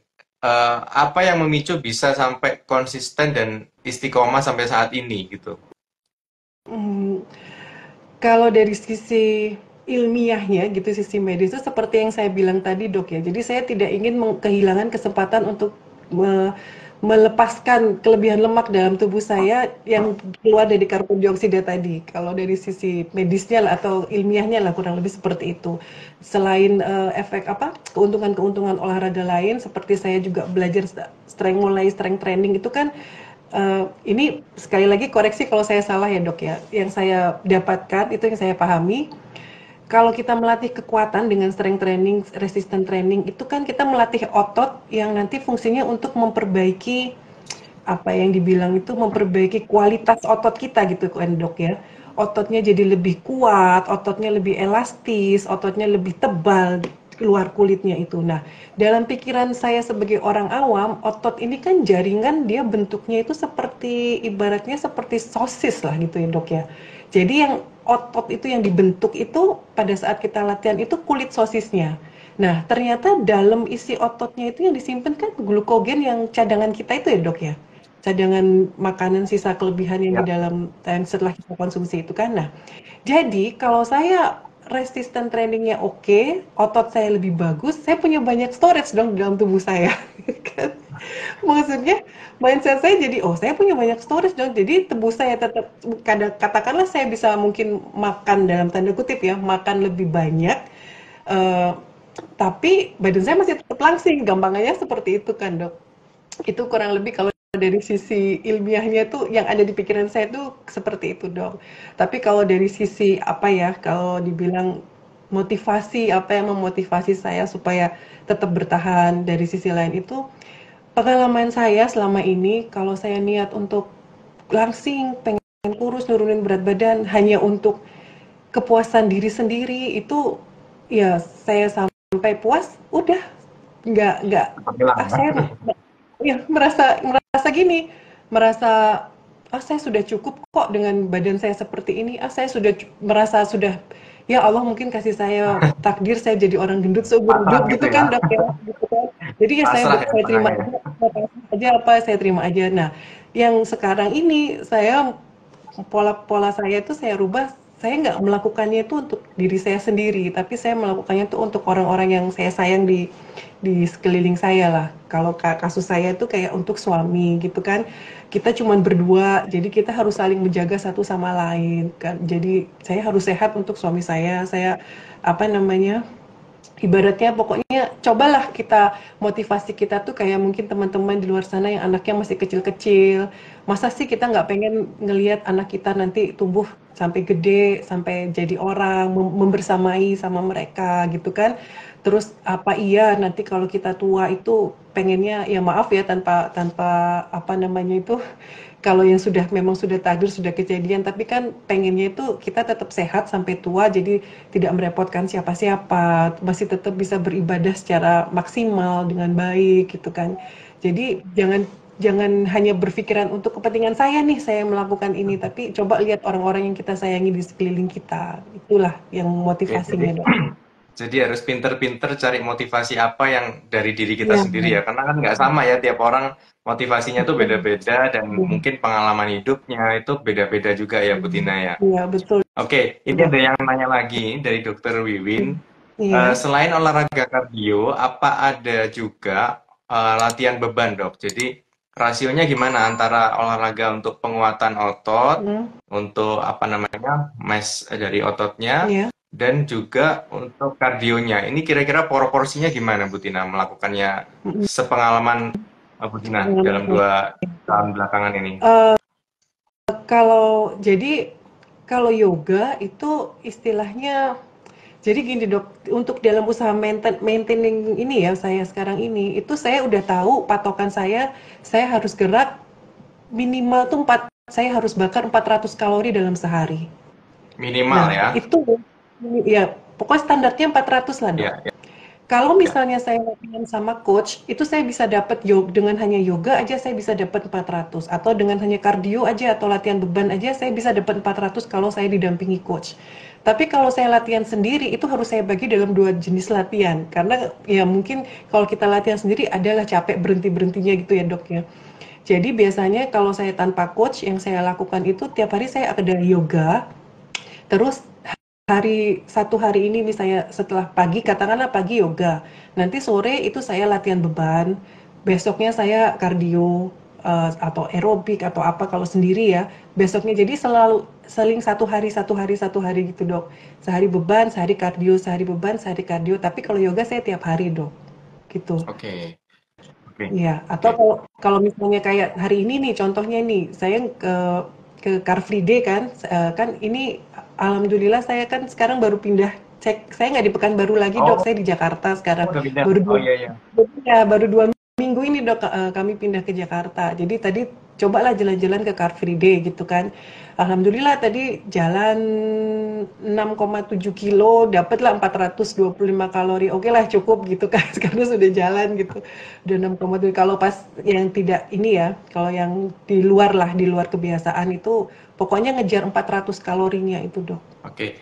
apa yang memicu bisa sampai konsisten dan istiqomah sampai saat ini gitu? mmm, kalau dari sisi ilmiahnya gitu, sisi medis itu seperti yang saya bilang tadi Dok ya, jadi saya tidak ingin kehilangan kesempatan untuk melepaskan kelebihan lemak dalam tubuh saya yang keluar dari karbon dioksida tadi. Kalau dari sisi medisnya lah atau ilmiahnya lah kurang lebih seperti itu. Selain efek keuntungan-keuntungan olahraga lain seperti saya juga belajar mulai strength training itu kan ini sekali lagi koreksi kalau saya salah ya dok ya. Yang saya dapatkan itu yang saya pahami. Kalau kita melatih kekuatan dengan strength training, resistance training, itu kan kita melatih otot yang nanti fungsinya untuk memperbaiki apa yang dibilang itu memperbaiki kualitas otot kita gitu kan dok ya. Ototnya jadi lebih kuat, ototnya lebih elastis, ototnya lebih tebal luar kulitnya itu. Nah, dalam pikiran saya sebagai orang awam, otot ini kan jaringan dia bentuknya itu seperti ibaratnya seperti sosis lah gitu ya dok ya. Jadi yang otot itu yang dibentuk itu pada saat kita latihan itu kulit sosisnya. Nah, ternyata dalam isi ototnya itu yang disimpan kan glukogen yang cadangan kita itu ya dok ya, cadangan makanan sisa kelebihan yang di Ya. dalam yang setelah kita konsumsi itu kan. Nah, jadi kalau saya resisten trainingnya oke, otot saya lebih bagus, saya punya banyak storage dong di dalam tubuh saya. Kan? Maksudnya mindset saya jadi, oh saya punya banyak storage dong, jadi tubuh saya tetap, katakanlah saya bisa mungkin makan dalam tanda kutip ya, makan lebih banyak, eh, tapi badan saya masih tetap langsing, gampangannya seperti itu kan dok. Itu kurang lebih kalau dari sisi ilmiahnya tuh yang ada di pikiran saya tuh seperti itu dong. Tapi kalau dari sisi apa ya, kalau dibilang motivasi, apa yang memotivasi saya supaya tetap bertahan dari sisi lain itu pengalaman saya selama ini kalau saya niat untuk langsing, pengen kurus, nurunin berat badan hanya untuk kepuasan diri sendiri itu ya saya sampai puas udah nggak Cepat hilang ya. saya ya merasa gini, merasa saya sudah cukup kok dengan badan saya seperti ini, saya sudah merasa sudah ya Allah mungkin kasih saya takdir saya jadi orang gendut seumur Pasrah hidup gitu gitu ya. kan dok ya gitu kan. Jadi ya pasrah ya saya terima tengahnya ya. aja, apa saya terima aja. Nah, yang sekarang ini saya pola-pola saya itu saya rubah, saya nggak melakukannya itu untuk diri saya sendiri, tapi saya melakukannya itu untuk orang-orang yang saya sayang di sekeliling saya lah. Kalau kasus saya itu kayak untuk suami gitu kan, kita cuman berdua, jadi kita harus saling menjaga satu sama lain kan. Jadi saya harus sehat untuk suami saya apa namanya, ibaratnya pokoknya cobalah kita motivasi kita tuh kayak mungkin teman-teman di luar sana yang anaknya masih kecil-kecil. Masa sih kita nggak pengen ngelihat anak kita nanti tumbuh sampai gede, sampai jadi orang, membersamai sama mereka gitu kan. Terus apa iya nanti kalau kita tua itu pengennya ya maaf ya tanpa tanpa apa namanya itu kalau yang sudah memang sudah takdir sudah kejadian tapi kan pengennya itu kita tetap sehat sampai tua jadi tidak merepotkan siapa-siapa masih tetap bisa beribadah secara maksimal dengan baik gitu kan jadi jangan jangan hanya berpikiran untuk kepentingan saya nih saya melakukan ini tapi coba lihat orang-orang yang kita sayangi di sekeliling kita itulah yang Oke, jadi motivasinya dok. jadi harus pinter-pinter cari motivasi apa yang dari diri kita Iya, sendiri ya, karena kan nggak sama ya tiap orang motivasinya tuh betul. beda-beda dan Iya, mungkin pengalaman hidupnya itu beda-beda juga ya Bu Tina ya. iya, betul Oke, ini dok. ada yang nanya lagi dari Dokter Wiwin. Iya. Selain olahraga kardio, apa ada juga latihan beban, Dok? Jadi rasionya gimana antara olahraga untuk penguatan otot, Hmm, untuk apa namanya, mass dari ototnya, iya. dan juga untuk kardionya. Ini kira-kira proporsinya gimana, Bu Tina, melakukannya sepengalaman Bu Tina dalam Pengalaman. 2 tahun belakangan ini? Kalau jadi kalau yoga itu istilahnya jadi gini dok, untuk dalam usaha maintaining ini ya saya sekarang ini itu saya udah tahu patokan saya harus gerak minimal tuh saya harus bakar 400 kalori dalam sehari. Minimal Nah ya? itu ya pokoknya standarnya 400 lah dok. Ya, ya, Kalau ya. misalnya saya latihan sama coach, itu saya bisa dapat dengan hanya yoga aja saya bisa dapat 400 atau dengan hanya kardio aja atau latihan beban aja saya bisa dapat 400 kalau saya didampingi coach. Tapi kalau saya latihan sendiri itu harus saya bagi dalam 2 jenis latihan karena ya mungkin kalau kita latihan sendiri adalah capek berhenti-berhentinya gitu ya, Dok ya. Jadi biasanya kalau saya tanpa coach yang saya lakukan itu tiap hari saya ada yoga, terus satu hari ini misalnya setelah pagi katakanlah pagi yoga nanti sore itu saya latihan beban besoknya saya kardio atau aerobik atau apa kalau sendiri ya besoknya jadi selalu seling satu hari gitu dok sehari beban sehari beban sehari kardio tapi kalau yoga saya tiap hari dok gitu. Oke, oke, Iya, atau oke. kalau misalnya kayak hari ini nih, contohnya nih, saya ke Car Free Day kan, kan ini alhamdulillah saya kan sekarang baru pindah cek, saya nggak di Pekanbaru lagi dok, Oh, saya di Jakarta sekarang. udah pindah. Baru Oh dua, iya, iya. ya, baru 2 minggu ini dok kami pindah ke Jakarta. Jadi tadi cobalah jalan-jalan ke Car Free Day gitu kan. Alhamdulillah tadi jalan 6,7 kilo, dapatlah 425 kalori. Oke lah cukup gitu kan, karena sudah jalan gitu. Udah 6,7. Kalau pas yang tidak ini ya, kalau yang di luar lah, di luar kebiasaan itu, pokoknya ngejar 400 kalorinya itu dok. Oke.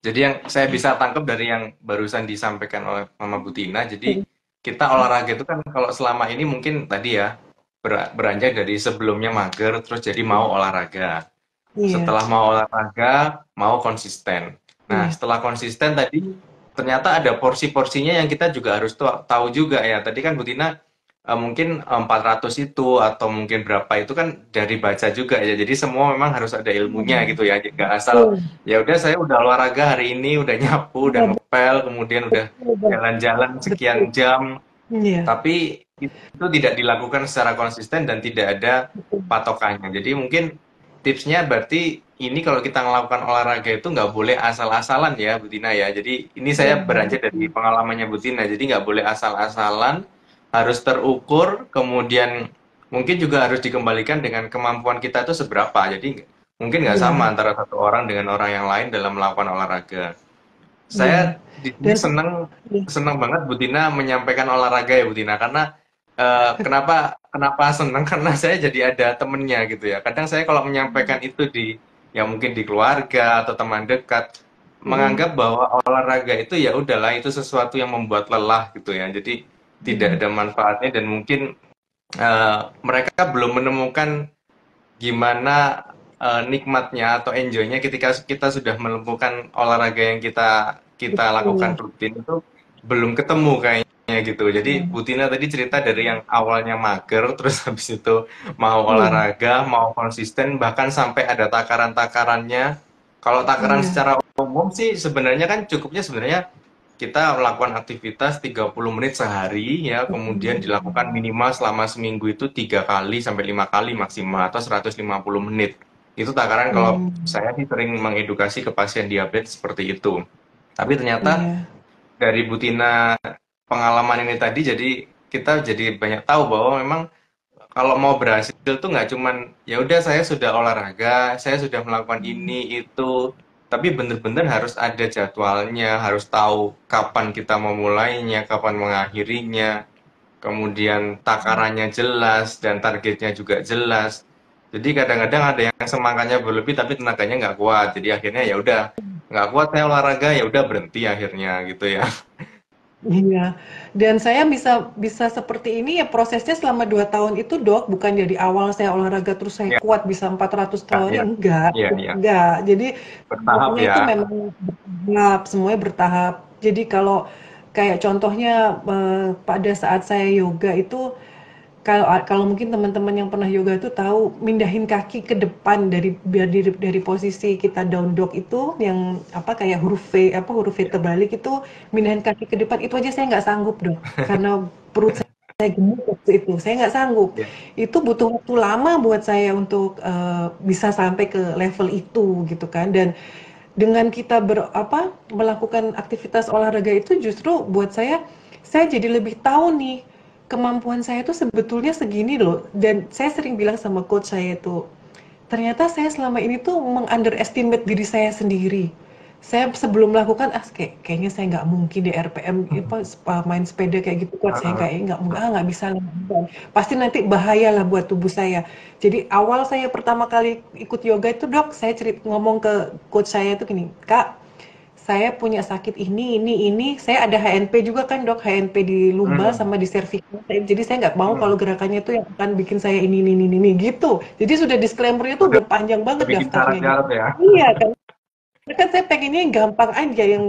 Jadi yang saya bisa tangkap dari yang barusan disampaikan oleh Mama Butina, jadi kita olahraga itu kan kalau selama ini mungkin tadi ya beranjak dari sebelumnya mager terus jadi mau olahraga. Iya, Setelah mau olahraga, mau konsisten. Nah, iya. setelah konsisten tadi ternyata ada porsi-porsinya yang kita juga harus tahu juga ya. Tadi kan Bu Tina mungkin 400 itu atau mungkin berapa itu kan dari baca juga ya. Jadi semua memang harus ada ilmunya gitu ya. Nggak asal Betul. ya udah saya udah olahraga hari ini, udah nyapu, udah Iya, ngepel, kemudian udah betul. jalan-jalan sekian Betul. jam, Iya, tapi itu tidak dilakukan secara konsisten dan tidak ada betul. patokannya. Jadi mungkin tipsnya berarti ini kalau kita melakukan olahraga itu nggak boleh asal-asalan ya, Bu Tina ya. Jadi ini Iya, saya beranjak dari pengalamannya Bu Tina. Jadi nggak boleh asal-asalan, harus terukur, kemudian mungkin juga harus dikembalikan dengan kemampuan kita itu seberapa. Jadi mungkin nggak sama iya, antara satu orang dengan orang yang lain dalam melakukan olahraga. iya. Saya di sini Dan seneng seneng banget Bu Tina menyampaikan olahraga ya Bu Tina karena kenapa kenapa seneng karena saya jadi ada temennya gitu ya. Kadang saya kalau menyampaikan itu di ya mungkin di keluarga atau teman dekat mm, menganggap bahwa olahraga itu ya udahlah itu sesuatu yang membuat lelah gitu ya. Jadi tidak ada manfaatnya dan mungkin mereka belum menemukan gimana nikmatnya atau enjoynya ketika kita sudah melakukan olahraga yang kita kita lakukan Betul. rutin itu belum ketemu kayaknya gitu. Jadi Iya. Bu Tina tadi cerita dari yang awalnya mager, terus habis itu mau Iya. olahraga, mau konsisten, bahkan sampai ada takaran-takarannya. Kalau takaran Iya. secara umum sih sebenarnya kan cukupnya sebenarnya kita melakukan aktivitas 30 menit sehari ya, kemudian dilakukan minimal selama seminggu itu 3 kali sampai 5 kali maksimal atau 150 menit. Itu takaran kalau Hmm. saya sih sering mengedukasi ke pasien diabetes seperti itu. Tapi ternyata Iya. dari Bu Tina pengalaman ini tadi jadi kita jadi banyak tahu bahwa memang kalau mau berhasil tuh nggak cuman ya udah saya sudah olahraga, saya sudah melakukan ini itu, tapi bener-bener harus ada jadwalnya, harus tahu kapan kita memulainya, kapan mengakhirinya, kemudian takarannya jelas dan targetnya juga jelas. Jadi kadang-kadang ada yang semangatnya berlebih tapi tenaganya nggak kuat. Jadi akhirnya ya udah nggak kuat saya olahraga ya udah berhenti akhirnya gitu ya. Iya, dan saya bisa bisa seperti ini ya prosesnya selama 2 tahun itu, Dok, bukan dari awal saya olahraga terus saya Ya, kuat bisa 400 kalori, ya, ya, ya. enggak. Jadi Bertahap semuanya ya. itu memang bertahap, semuanya bertahap. Jadi kalau kayak contohnya pada saat saya yoga itu kalau kalau mungkin teman-teman yang pernah yoga itu tahu mindahin kaki ke depan dari biar dari posisi kita down dog itu yang apa kayak huruf V Ya, terbalik itu mindahin kaki ke depan itu aja saya nggak sanggup dong karena perut saya gemuk waktu itu saya nggak sanggup ya. itu butuh waktu lama buat saya untuk bisa sampai ke level itu gitu kan dan dengan kita melakukan aktivitas olahraga itu justru buat saya jadi lebih tahu nih kemampuan saya tuh sebetulnya segini loh dan saya sering bilang sama coach saya tuh ternyata saya selama ini tuh meng-underestimate diri saya sendiri. Saya sebelum melakukan kayaknya saya nggak mungkin di RPM main sepeda kayak gitu kuat saya Heeh. nggak bisa pasti nanti bahaya lah buat tubuh saya. Jadi awal saya pertama kali ikut yoga itu dok saya ngomong ke coach saya itu gini kak saya punya sakit ini, saya ada HNP juga kan dok, HNP di lumbar Hmm. sama di cervical. Jadi saya nggak mau kalau Hmm. gerakannya itu yang akan bikin saya ini, gitu. Jadi sudah disclaimer-nya tuh Udah udah panjang banget bikin daftarnya gitu. syarat-syarat ya. Iya kan, kan saya pengennya yang gampang aja, yang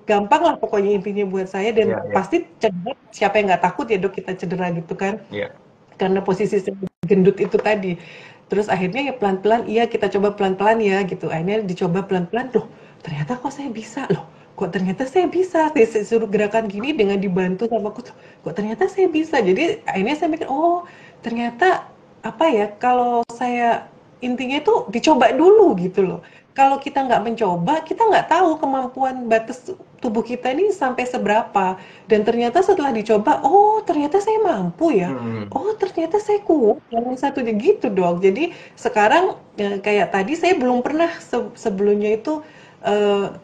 gampang lah pokoknya intinya buat saya dan Iya, iya, pasti cedera, siapa yang nggak takut ya dok kita cedera gitu kan iya. karena posisi saya gendut itu tadi. Terus akhirnya ya pelan-pelan, iya kita coba pelan-pelan ya gitu. Akhirnya dicoba pelan-pelan, loh ternyata kok saya bisa loh. Kok ternyata saya bisa, saya suruh gerakan gini dengan dibantu sama aku, kok ternyata saya bisa. Jadi akhirnya saya mikir, oh ternyata apa ya, kalau saya intinya itu dicoba dulu gitu loh. Kalau kita nggak mencoba, kita nggak tahu kemampuan batas tubuh kita ini sampai seberapa. Dan ternyata setelah dicoba, oh ternyata saya mampu ya. Hmm. Oh ternyata saya kuat yang satunya gitu dong. Jadi sekarang kayak tadi saya belum pernah sebelumnya itu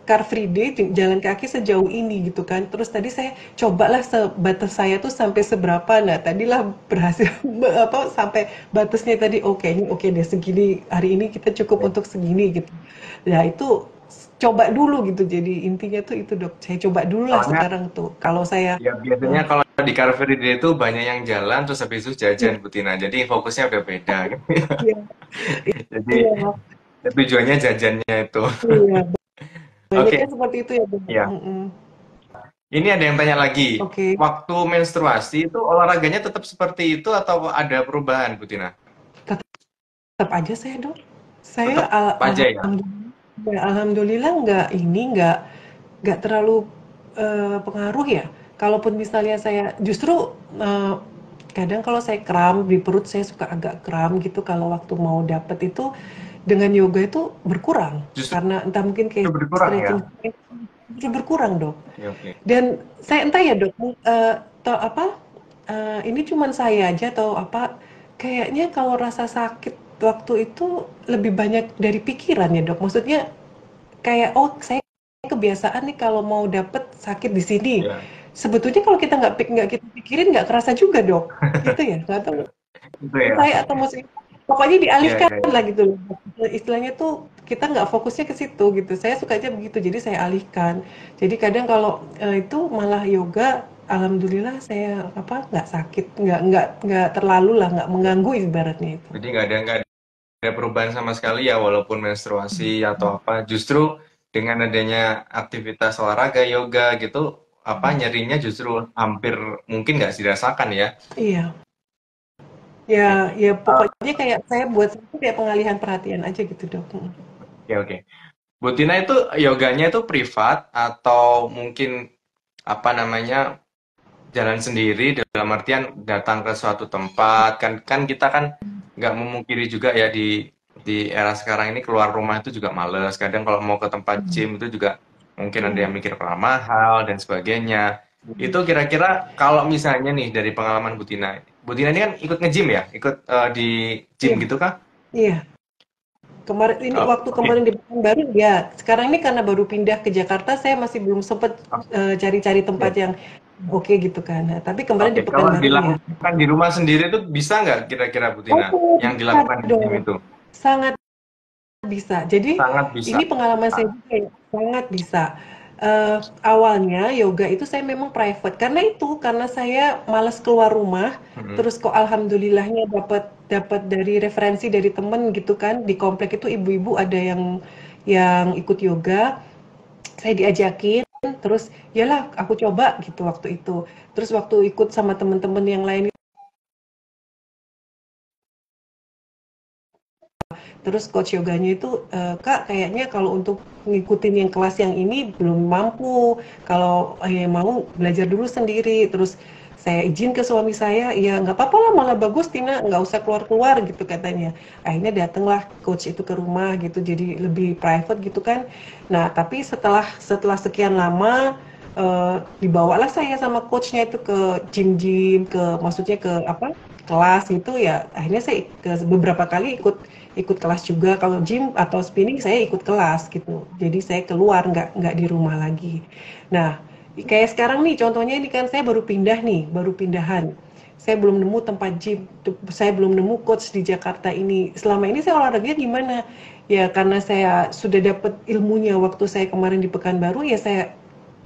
car free day jalan kaki sejauh ini gitu kan. Terus tadi saya cobalah sebatas saya tuh sampai seberapa. Nah tadilah berhasil apa sampai batasnya tadi oke deh segini hari ini kita cukup Ya. untuk segini gitu. Nah itu coba dulu gitu. Jadi intinya tuh itu dok. Saya coba dulu lah Soalnya sekarang tuh. Kalau saya ya biasanya kalau di Car Free Day itu banyak yang jalan terus habis itu jajan Butina. Jadi fokusnya udah beda gitu. iya, Jadi iya, tujuannya jajannya itu. iya. Oke, Banyaknya seperti itu ya, Bang? ya. Mhm. Ini ada yang tanya lagi. Oke. Waktu menstruasi itu olahraganya tetap seperti itu atau ada perubahan, Butina? Tetap aja saya, Dok. Saya Tetap aja ya. alhamdulillah nggak terlalu, pengaruh ya. Kalaupun misalnya saya justru, kadang kalau saya kram di perut, saya suka agak kram gitu kalau waktu mau dapet itu, dengan yoga itu berkurang. Justru Karena entah mungkin kayak berkurang ya. stretching justru berkurang, Dok. Oke, oke. Dan saya entah ya dok, ini cuman saya aja atau apa, kayaknya kalau rasa sakit waktu itu lebih banyak dari pikiran ya dok. Maksudnya kayak, oh saya kebiasaan nih kalau mau dapet sakit di sini. Ya, Sebetulnya kalau kita nggak kita pikirin nggak kerasa juga dok. Gitu ya, nggak tahu itu ya. saya atau maksudnya pokoknya Ya, dialihkan ya, ya. lah gitu loh. Istilahnya tuh kita nggak fokusnya ke situ gitu. Saya sukanya begitu, jadi saya alihkan. Jadi kadang kalau itu malah yoga alhamdulillah saya nggak sakit, nggak terlalu lah, nggak mengganggu ibaratnya itu. Jadi nggak ada perubahan sama sekali ya, walaupun menstruasi atau apa. Justru dengan adanya aktivitas olahraga, yoga gitu, apa nyerinya justru hampir mungkin nggak dirasakan ya. Iya, Oke, ya pokoknya kayak saya buat saya itu kayak pengalihan perhatian aja gitu dok. oke, oke. Bu Tina itu yoganya itu privat atau mungkin apa namanya jalan sendiri dalam artian datang ke suatu tempat kan kan kita kan nggak memungkiri juga ya di era sekarang ini keluar rumah itu juga males kadang kalau mau ke tempat gym itu juga mungkin ada Iya. yang mikir mahal dan sebagainya itu kira-kira kalau misalnya nih dari pengalaman Bu Tina ini kan ikut nge-gym ya ikut di gym Iya, gitu kah? iya. Kemarin ini Oh, waktu oke. kemarin di Pekanbaru ya. Sekarang ini karena baru pindah ke Jakarta, saya masih belum sempet cari-cari tempat Oke. yang oke gitu kan. Nah, tapi kemarin Oke, di kalau Pekanbaru ya. dilakukan di rumah sendiri itu bisa nggak kira-kira Bu Tina Oh, yang bisa dilakukan di gym dong. itu? Sangat bisa. Jadi Sangat bisa. ini pengalaman saya juga ya, sangat bisa. Awalnya yoga itu saya memang private karena itu karena saya malas keluar rumah. Mhm. Terus kok alhamdulillahnya dapat dapat dari referensi dari temen gitu kan di komplek itu ibu-ibu ada yang ikut yoga. Saya diajakin terus yalah aku coba gitu waktu itu. Terus waktu ikut sama temen-temen yang lain terus coach yoganya itu, "Kak, kayaknya kalau untuk ngikutin yang kelas yang ini belum mampu, kalau mau belajar dulu sendiri." Terus saya izin ke suami saya, "Ya nggak apa-apa lah, malah bagus Tina, nggak usah keluar-keluar," gitu katanya. Akhirnya datanglah coach itu ke rumah gitu, jadi lebih private gitu kan. Nah, tapi setelah setelah sekian lama, dibawalah saya sama coachnya itu ke gym-gym, maksudnya ke apa, kelas gitu ya, akhirnya saya beberapa kali ikut ikut kelas juga kalau gym atau spinning saya ikut kelas gitu jadi saya keluar nggak di rumah lagi. Nah kayak sekarang nih contohnya ini kan saya baru pindah nih baru pindahan saya belum nemu tempat gym saya belum nemu coach di Jakarta ini selama ini saya olahraga gimana ya karena saya sudah dapat ilmunya waktu saya kemarin di Pekanbaru ya saya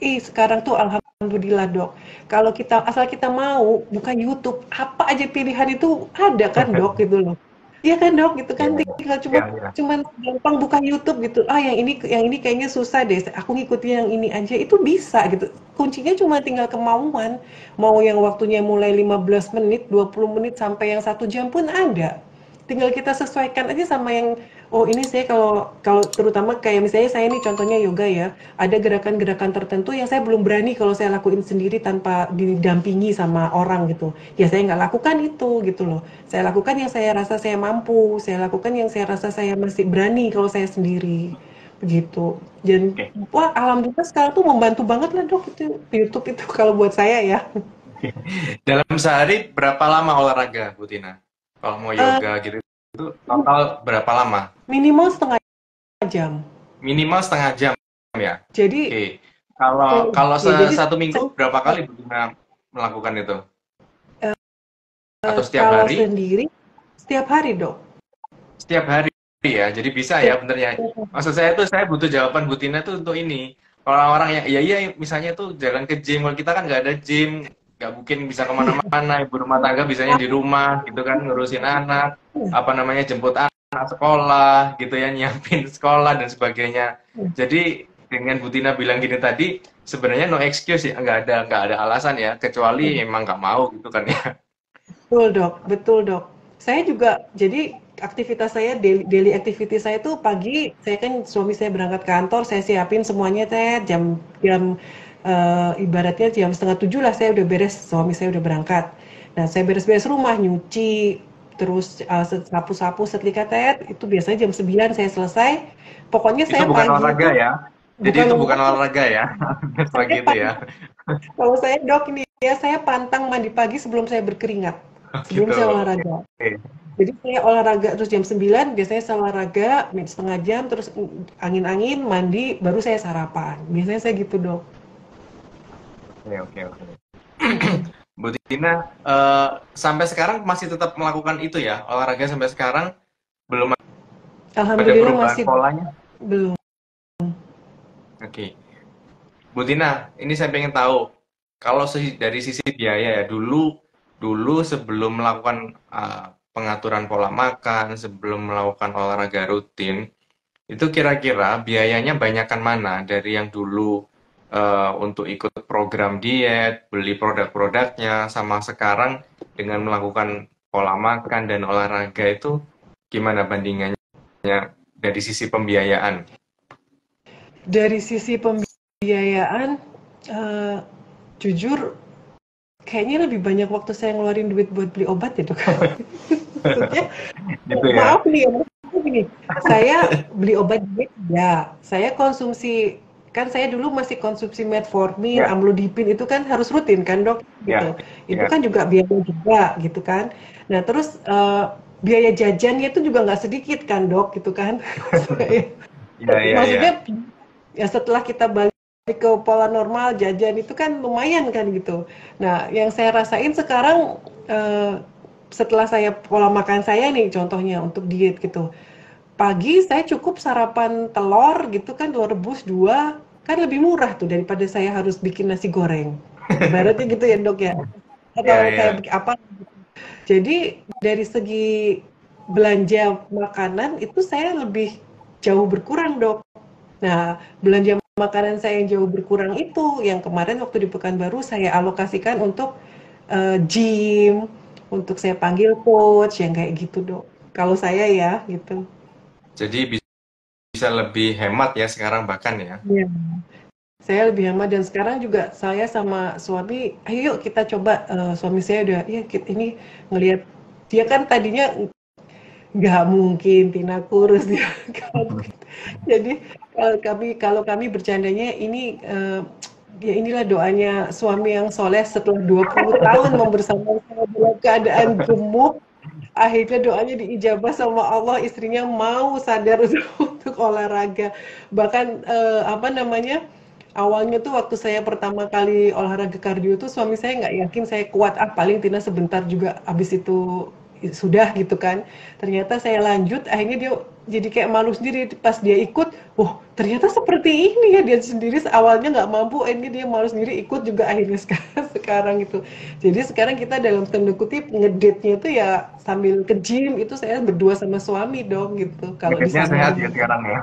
sekarang tuh alhamdulillah dok kalau kita asal kita mau buka YouTube apa aja pilihan itu ada kan dok gitu loh. Iya kan dok, gitu Iya, kan tinggal cuman iya, iya. cuman gampang buka YouTube gitu. Ah yang ini kayaknya susah deh. Aku ngikutin yang ini aja itu bisa gitu. Kuncinya cuma tinggal kemauan. Mau yang waktunya mulai 15 menit, 20 menit sampai yang 1 jam pun ada. Tinggal kita sesuaikan aja sama yang oh ini saya kalau kalau terutama kayak misalnya saya nih contohnya yoga ya. Ada gerakan-gerakan tertentu yang saya belum berani kalau saya lakuin sendiri tanpa didampingi sama orang gitu. Ya saya nggak lakukan itu gitu loh. Saya lakukan yang saya rasa saya mampu, saya lakukan yang saya rasa saya masih berani kalau saya sendiri, begitu. Dan Oke. wah alhamdulillah sekarang tuh membantu banget lah dok itu YouTube itu kalau buat saya ya. Dalam sehari berapa lama olahraga, Bu Tina? Kalau mau Eh, yoga gitu, itu total berapa lama? minimal setengah jam. Minimal setengah jam ya. Jadi Oke. Kalau kalau ya jadi satu minggu saya, berapa kali Bu Tina melakukan itu? Atau setiap kalau hari? sendiri setiap hari dok. Setiap hari ya. Jadi bisa ya Setiap, bener ya. Maksud saya tuh saya butuh jawaban Bu Tina tuh untuk ini. Kalau orang yang ya iya misalnya tuh jalan ke gym, kalau kita kan nggak ada gym, nggak mungkin bisa kemana-mana. Ibu rumah tangga bisanya di rumah gitu kan ngurusin anak, apa namanya jemput anak sekolah gitu ya, nyiapin sekolah dan sebagainya. Jadi dengan Bu Tina bilang gini tadi, sebenarnya no excuse ya, nggak ada alasan ya, kecuali emang nggak mau gitu kan ya. betul dok, betul dok. Saya juga, jadi aktivitas saya, daily activity saya tuh pagi, saya kan suami saya berangkat kantor, saya siapin semuanya teh, jam, jam ibaratnya jam setengah 7 lah saya udah beres, suami saya udah berangkat. Nah saya beres-beres rumah, nyuci, terus sapu-sapu, setrika teh, itu biasanya jam 9 saya selesai. Pokoknya Itu saya bukan pagi olahraga itu ya. Jadi bukan itu bukan olahraga, olahraga ya. saya Pagi itu ya. kalau saya dok ini ya saya pantang mandi pagi sebelum saya berkeringat, Oh sebelum gitu. saya Oke. olahraga. Jadi saya olahraga terus jam 9 biasanya saya olahraga setengah jam terus angin-angin mandi baru saya sarapan. Biasanya saya gitu dok. Oke, oke, oke. Bu Tina, sampai sekarang masih tetap melakukan itu ya? Olahraga sampai sekarang belum ada Alhamdulillah perubahan masih polanya? belum. Oke. Bu Tina, ini saya pengen tahu. Kalau dari sisi biaya ya, dulu dulu sebelum melakukan pengaturan pola makan, sebelum melakukan olahraga rutin, itu kira-kira biayanya banyakkan mana dari yang dulu untuk ikut program diet, beli produk-produknya, sama sekarang dengan melakukan pola makan dan olahraga itu gimana bandingannya dari sisi pembiayaan? Dari sisi pembiayaan, eee, jujur kayaknya lebih banyak waktu saya ngeluarin duit buat beli obat ya, Dok. Maksudnya, Gitu ya? maaf nih, maksudnya gini, saya beli obat diet ya, saya konsumsi kan saya dulu masih konsumsi metformin, Ya, amlodipin itu kan harus rutin kan, Dok, ya, gitu. Itu ya. kan juga biaya juga gitu kan. Nah terus, biaya jajannya itu juga nggak sedikit kan, Dok, gitu kan. Ya, ya, ya. Maksudnya ya setelah kita balik ke pola normal jajan itu kan lumayan kan gitu. Nah, yang saya rasain sekarang setelah saya pola makan saya nih contohnya untuk diet gitu. Pagi saya cukup sarapan telur gitu kan, telur rebus dua, kan lebih murah tuh daripada saya harus bikin nasi goreng. Ibaratnya gitu ya, Dok ya. Ya, Atau kayak ya. apa. Jadi dari segi belanja makanan itu saya lebih jauh berkurang, Dok. Nah, belanja makanan saya yang jauh berkurang itu, yang kemarin waktu di Pekanbaru saya alokasikan untuk gym, untuk saya panggil coach, yang kayak gitu, Dok. Kalau saya ya, gitu. Jadi bisa lebih hemat ya sekarang bahkan ya. Iya. Saya lebih hemat dan sekarang juga saya sama suami, ayo yuk kita coba, suami saya udah, ya ini ngelihat dia kan tadinya nggak mungkin Tina kurus dia kan. Jadi kalau kami bercandanya ini ya inilah doanya suami yang soleh setelah 20 tahun membersama saya dalam keadaan gemuk, akhirnya doanya diijabah sama Allah, istrinya mau sadar untuk olahraga. Bahkan apa namanya? Awalnya tuh waktu saya pertama kali olahraga kardio tuh suami saya nggak yakin saya kuat, ah paling Tina sebentar juga habis itu sudah gitu kan. Ternyata saya lanjut, akhirnya dia jadi kayak malu sendiri pas dia ikut, wah ternyata seperti ini ya dia sendiri awalnya nggak mampu, akhirnya dia malu sendiri ikut juga akhirnya sekarang itu. Jadi sekarang kita dalam tanda kutip ngedate-nya itu ya sambil ke gym itu saya berdua sama suami dong gitu. Kalau di Ngeditnya sana sehat di ya sekarang ya.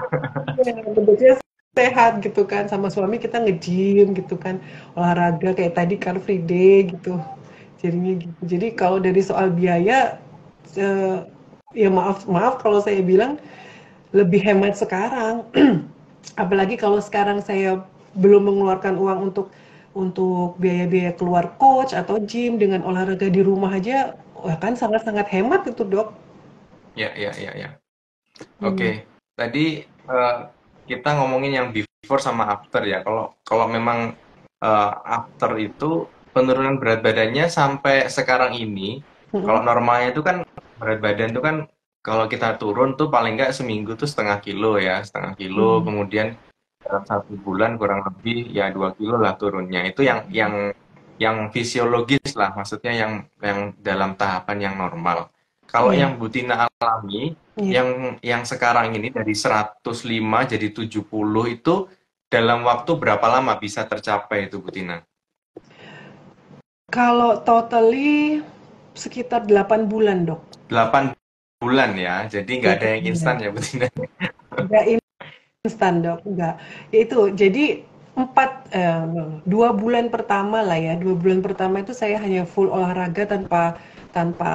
ya, bentuknya sehat gitu kan sama suami kita nge-gym gitu kan olahraga kayak tadi Car Free Day gitu jadinya gitu jadi kalau dari soal biaya eh, ya maaf maaf kalau saya bilang lebih hemat sekarang apalagi kalau sekarang saya belum mengeluarkan uang untuk biaya-biaya keluar coach atau gym dengan olahraga di rumah aja wah kan sangat-sangat hemat itu dok. Ya, ya, ya, ya. Hmm. Oke. Tadi eh, kita ngomongin yang before sama after ya. Kalau kalau memang after itu penurunan berat badannya sampai sekarang ini, kalau Hmm. normalnya itu kan berat badan itu kan kalau kita turun tuh paling nggak seminggu tuh 0,5 kilo ya, 0,5 kilo. Hmm. Kemudian dalam 1 bulan kurang lebih ya 2 kilo lah turunnya. Itu yang fisiologis lah, maksudnya yang dalam tahapan yang normal. Kalau Iya, yang Butina alami, iya. yang sekarang ini dari 105 jadi 70 itu dalam waktu berapa lama bisa tercapai itu Butina? Kalau totally sekitar 8 bulan, Dok. 8 bulan ya, jadi nggak ada 8 yang instan bulan. ya Butina. Enggak instan, Dok, enggak. Ya itu, jadi 2 bulan pertama lah ya, 2 bulan pertama itu saya hanya full olahraga tanpa tanpa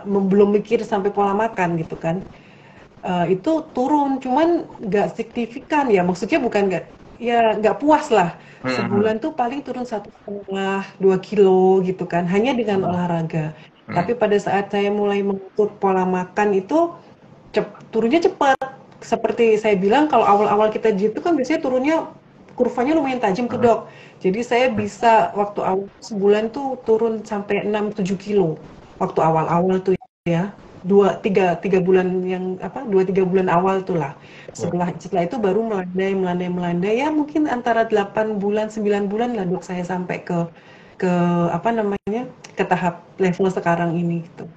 belum mikir sampai pola makan gitu kan. Itu turun, cuman nggak signifikan ya, maksudnya bukan nggak, ya nggak puas lah. Hmm, Sebulan tuh paling turun 1,5 2 kilo gitu kan, hanya dengan hmm, olahraga. hmm. Tapi pada saat saya mulai mengatur pola makan itu turunnya cepat. Seperti saya bilang kalau awal-awal kita diet itu kan biasanya turunnya kurvanya lumayan tajam tuh Hmm. dok. Jadi saya bisa waktu awal sebulan tuh turun sampai 6 7 kilo waktu awal-awal tuh ya. 2 3 3 bulan yang apa 2 3 bulan awal tuh lah. Setelah itu baru melandai ya mungkin antara 8 bulan 9 bulan lah dok saya sampai ke apa namanya ke tahap level sekarang ini gitu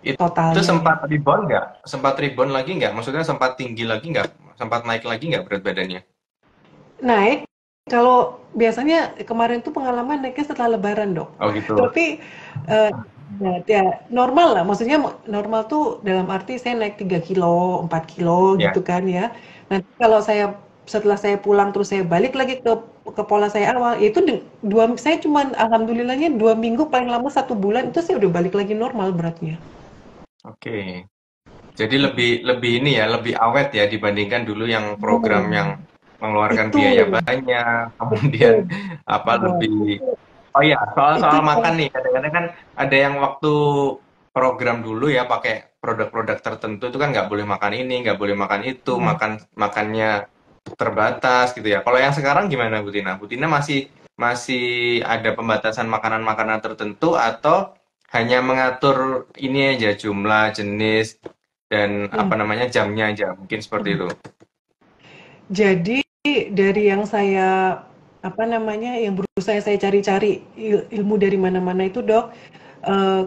Itu totalnya ya. sempat rebound nggak? Sempat rebound lagi nggak? Maksudnya sempat tinggi lagi nggak? Sempat naik lagi nggak berat badannya? Naik Kalau biasanya kemarin tuh pengalaman naiknya setelah lebaran, Dok. Oh gitu. Tapi, eee, ya normal lah, maksudnya normal tuh dalam arti saya naik 3 kilo, 4 kilo Ya. gitu kan ya. Nanti kalau setelah saya pulang terus saya balik lagi ke pola saya awal, ya itu saya cuman alhamdulillahnya 2 minggu, paling lama 1 bulan, itu saya udah balik lagi normal beratnya. Oke. Jadi lebih lebih ini ya, lebih awet ya dibandingkan dulu yang program yang Betul, mengeluarkan itu biaya banyak, kemudian betul, apa betul. lebih. Oh iya, Itu soal-soal yang makan nih, kadang-kadang kan ada yang waktu program dulu ya pakai produk-produk tertentu itu kan nggak boleh makan ini, nggak boleh makan itu, makannya terbatas gitu ya. Kalau yang sekarang gimana Bu Tina? Bu Tina masih masih ada pembatasan makanan-makanan tertentu atau hanya mengatur ini aja jumlah, jenis, dan nah, apa namanya jamnya aja, mungkin seperti itu. jadi dari yang saya apa namanya yang berusaha saya cari-cari ilmu dari mana-mana itu dok, eh,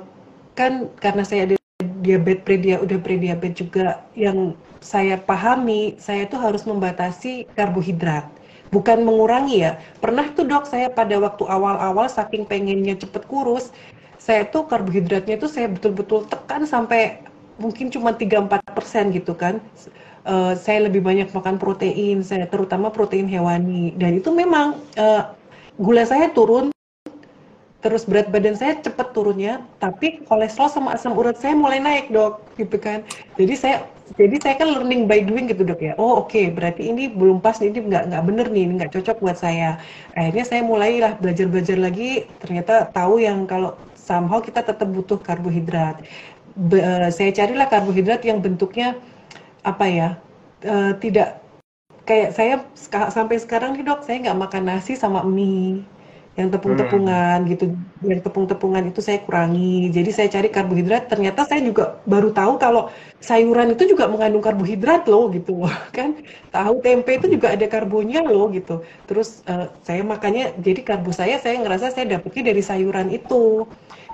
kan karena saya ada udah prediabetes juga, yang saya pahami saya tuh harus membatasi karbohidrat, bukan mengurangi ya. Pernah tuh dok saya pada waktu awal-awal saking pengennya cepet kurus, saya tuh karbohidratnya tuh saya betul-betul tekan sampai mungkin cuma 3-4% gitu kan. Saya lebih banyak makan protein, saya terutama protein hewani, dan itu memang gula saya turun, terus berat badan saya cepet turunnya, tapi kolesterol sama asam urat saya mulai naik dok, gitu kan. Jadi saya kan learning by doing gitu dok ya. Oh oke, berarti ini belum pas, ini nggak bener nih, ini nggak cocok buat saya. Akhirnya saya mulailah belajar-belajar lagi, ternyata tahu yang kalau somehow kita tetap butuh karbohidrat. Saya carilah karbohidrat yang bentuknya apa ya, tidak kayak saya sampai sekarang nih dok, saya nggak makan nasi sama mie yang Hmm. tepung-tepungan gitu, yang tepung-tepungan itu saya kurangi. Jadi saya cari karbohidrat, ternyata saya juga baru tahu kalau sayuran itu juga mengandung karbohidrat loh gitu loh kan. Tahu tempe itu juga ada karbonnya loh gitu. Terus saya makanya jadi karbo saya ngerasa saya dapetnya dari sayuran itu.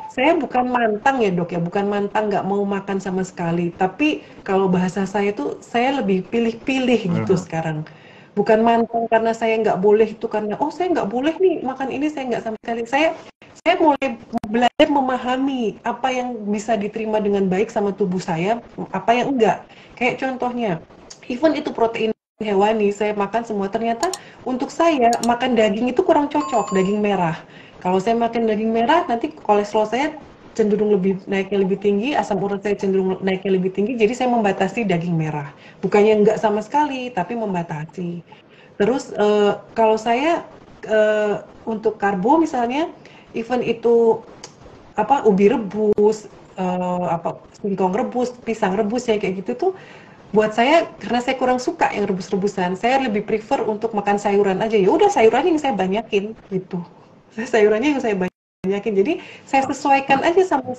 Saya bukan mantang ya dok ya, bukan mantang nggak mau makan sama sekali. Tapi kalau bahasa saya tuh saya lebih pilih-pilih gitu Hmm. sekarang. Bukan mantang karena saya nggak boleh itu karena oh saya nggak boleh nih makan ini, saya nggak sama sekali. Saya mulai belajar memahami apa yang bisa diterima dengan baik sama tubuh saya, apa yang enggak. Kayak contohnya, even itu protein hewani saya makan semua, ternyata untuk saya makan daging itu kurang cocok, daging merah. Kalau saya makan daging merah, nanti kolesterol saya cenderung naiknya lebih tinggi, asam urat saya cenderung naiknya lebih tinggi, jadi saya membatasi daging merah. Bukannya enggak sama sekali, tapi membatasi. Terus kalau saya untuk karbo misalnya, even itu apa ubi rebus, apa singkong rebus, pisang rebus ya kayak gitu tuh buat saya karena saya kurang suka yang rebus-rebusan. Saya lebih prefer untuk makan sayuran aja. Ya udah sayuran yang saya banyakin gitu. Sayurannya yang saya banyakin. Jadi saya sesuaikan aja sama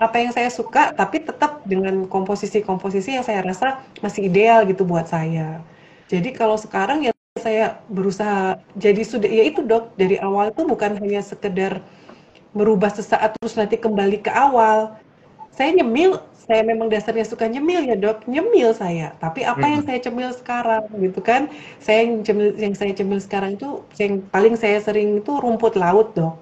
apa yang saya suka, tapi tetap dengan komposisi-komposisi yang saya rasa masih ideal gitu buat saya. Jadi kalau sekarang ya saya berusaha jadi sudah ya itu dok, dari awal tuh bukan hanya sekedar merubah sesaat terus nanti kembali ke awal. Saya nyemil, saya memang dasarnya suka nyemil ya dok, nyemil saya. Tapi apa yang Hmm. saya cemil sekarang gitu kan? Yang saya cemil sekarang itu, yang paling saya sering itu rumput laut dok.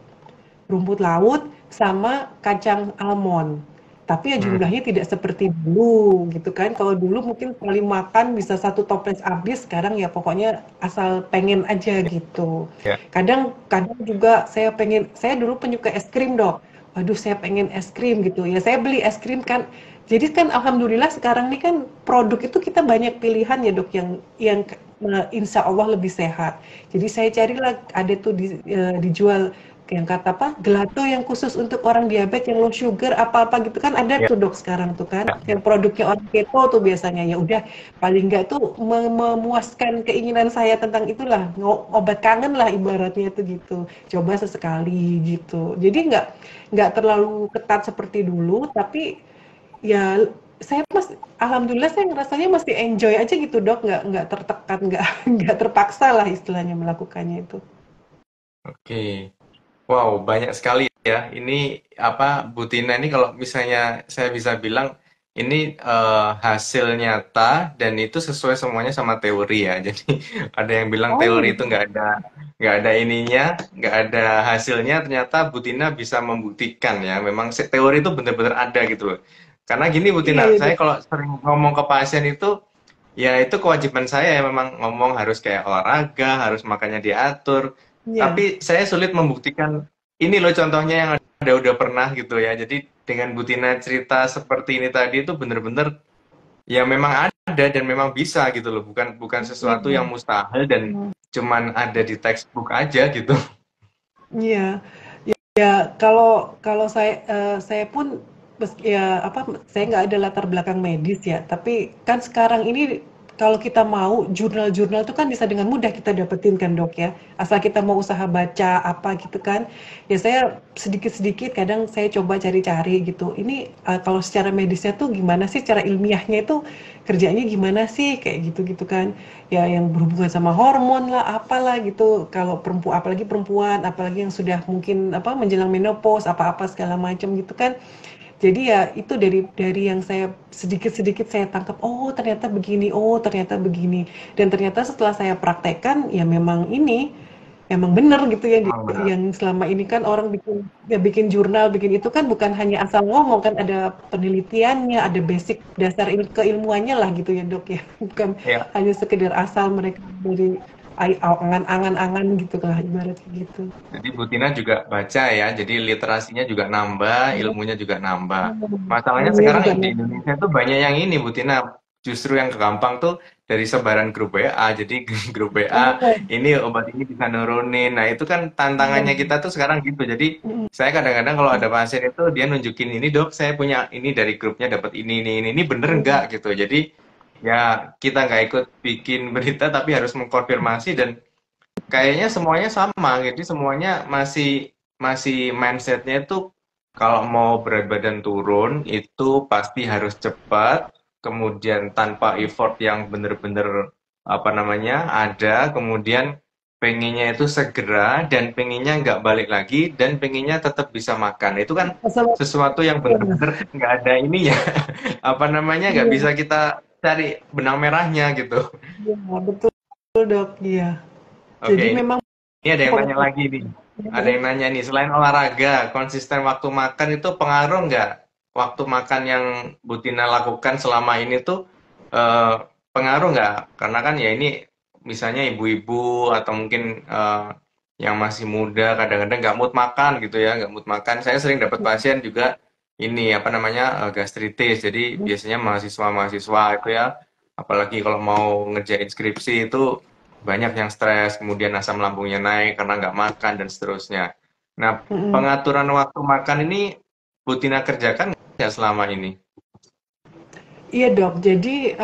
Rumput laut sama kacang almond. Tapi ya Hmm. jumlahnya tidak seperti dulu gitu kan. Kalau dulu mungkin sekali makan bisa satu toples habis, sekarang ya pokoknya asal pengen aja gitu. Ya. Kadang juga saya dulu penyuka es krim dok. Waduh saya pengen es krim gitu. Ya saya beli es krim kan. Jadi kan alhamdulillah sekarang nih kan produk itu kita banyak pilihan ya dok yang insya Allah lebih sehat. Jadi saya carilah ada tuh dijual yang kata apa gelato yang khusus untuk orang diabetes yang low sugar apa-apa gitu kan ada Ya. tuh dok sekarang tuh kan yang produknya orang keto tuh biasanya. Ya udah paling nggak tuh memuaskan keinginan saya tentang itulah, obat kangen lah ibaratnya tuh gitu, coba sesekali gitu. Jadi nggak terlalu ketat seperti dulu, tapi ya saya alhamdulillah saya ngerasanya masih enjoy aja gitu dok, nggak tertekan, nggak nggak terpaksa lah istilahnya melakukannya itu. Oke. Wow, banyak sekali ya. Ini apa Bu Tina ini kalau misalnya saya bisa bilang ini hasil nyata dan itu sesuai semuanya sama teori ya. Jadi ada yang bilang teori Oh, itu nggak ada ininya, nggak ada hasilnya. Ternyata Bu Tina bisa membuktikan ya. Memang teori itu benar-benar ada gitu loh. Karena gini Bu iya Tina, ya saya dok. kalau sering ngomong ke pasien itu ya itu kewajiban saya ya memang ngomong harus kayak olahraga, harus makannya diatur. Iya, Tapi saya sulit membuktikan ini loh contohnya yang ada udah pernah gitu ya. Jadi dengan Butina cerita seperti ini tadi itu bener-bener ya memang ada dan memang bisa gitu loh. Bukan bukan sesuatu iya, yang mustahil dan cuman ada di textbook aja gitu. iya. Ya, kalau kalau saya pun ya apa saya nggak ada latar belakang medis ya, tapi kan sekarang ini kalau kita mau jurnal-jurnal itu kan bisa dengan mudah kita dapetin kan dok ya, asal kita mau usaha baca apa gitu kan. Ya saya sedikit-sedikit kadang saya coba cari-cari gitu. Ini kalau secara medisnya tuh gimana sih, cara ilmiahnya itu kerjanya gimana sih kayak gitu-gitu kan. Ya yang berhubungan sama hormon lah apalah gitu kalau perempuan apalagi perempuan apalagi yang sudah mungkin apa menjelang menopause apa-apa segala macam gitu kan jadi ya itu dari yang saya sedikit-sedikit saya tangkap oh ternyata begini oh ternyata begini dan ternyata setelah saya praktekkan ya memang ini emang benar gitu ya Memang benar. yang selama ini kan orang bikin ya bikin jurnal bikin itu kan bukan hanya asal ngomong kan ada penelitiannya ada basic dasar keilmuannya lah gitu ya dok ya bukan Ya, hanya sekedar asal mereka dari angan-angan gitu lah ibaratnya gitu. jadi Butina juga baca ya. Jadi literasinya juga nambah, ilmunya juga nambah. Masalahnya Ilmunya sekarang juga di nih. Indonesia tuh banyak yang ini Butina. Justru yang gampang tuh dari sebaran grup WA. Jadi grup WA Oh, ini obat ini bisa nurunin. Nah itu kan iya. tantangannya kita tuh sekarang gitu. Jadi Mm, saya kadang-kadang kalau ada pasien itu dia nunjukin ini dok, saya punya ini dari grupnya dapat ini bener nggak mm, gitu. Jadi ya kita nggak ikut bikin berita tapi harus mengkonfirmasi dan kayaknya semuanya sama, jadi semuanya masih masih mindsetnya itu kalau mau berat badan turun itu pasti harus cepat, kemudian tanpa effort yang benar-benar apa namanya ada, kemudian pengennya itu segera dan pengennya nggak balik lagi dan pengennya tetap bisa makan. Itu kan asal sesuatu yang iya, benar-benar nggak ada ini ya, apa namanya nggak iya, bisa kita cari benang merahnya gitu. iya, betul dok, iya. Oke, Jadi memang ini ada yang nanya pola lagi nih. Ada yang nanya nih, selain olahraga, konsisten waktu makan itu pengaruh nggak? Waktu makan yang Butina lakukan selama ini tuh eh, pengaruh nggak? Karena kan ya ini misalnya ibu-ibu atau mungkin yang masih muda kadang-kadang nggak mood makan gitu ya, nggak mood makan. Saya sering dapat pasien juga ini apa namanya gastritis. Jadi biasanya mahasiswa-mahasiswa itu ya, apalagi kalau mau ngerjain skripsi itu banyak yang stres, kemudian asam lambungnya naik karena nggak makan dan seterusnya. Nah, mhm. pengaturan waktu makan ini Butina kerjakan nggak selama ini? Iya dok, jadi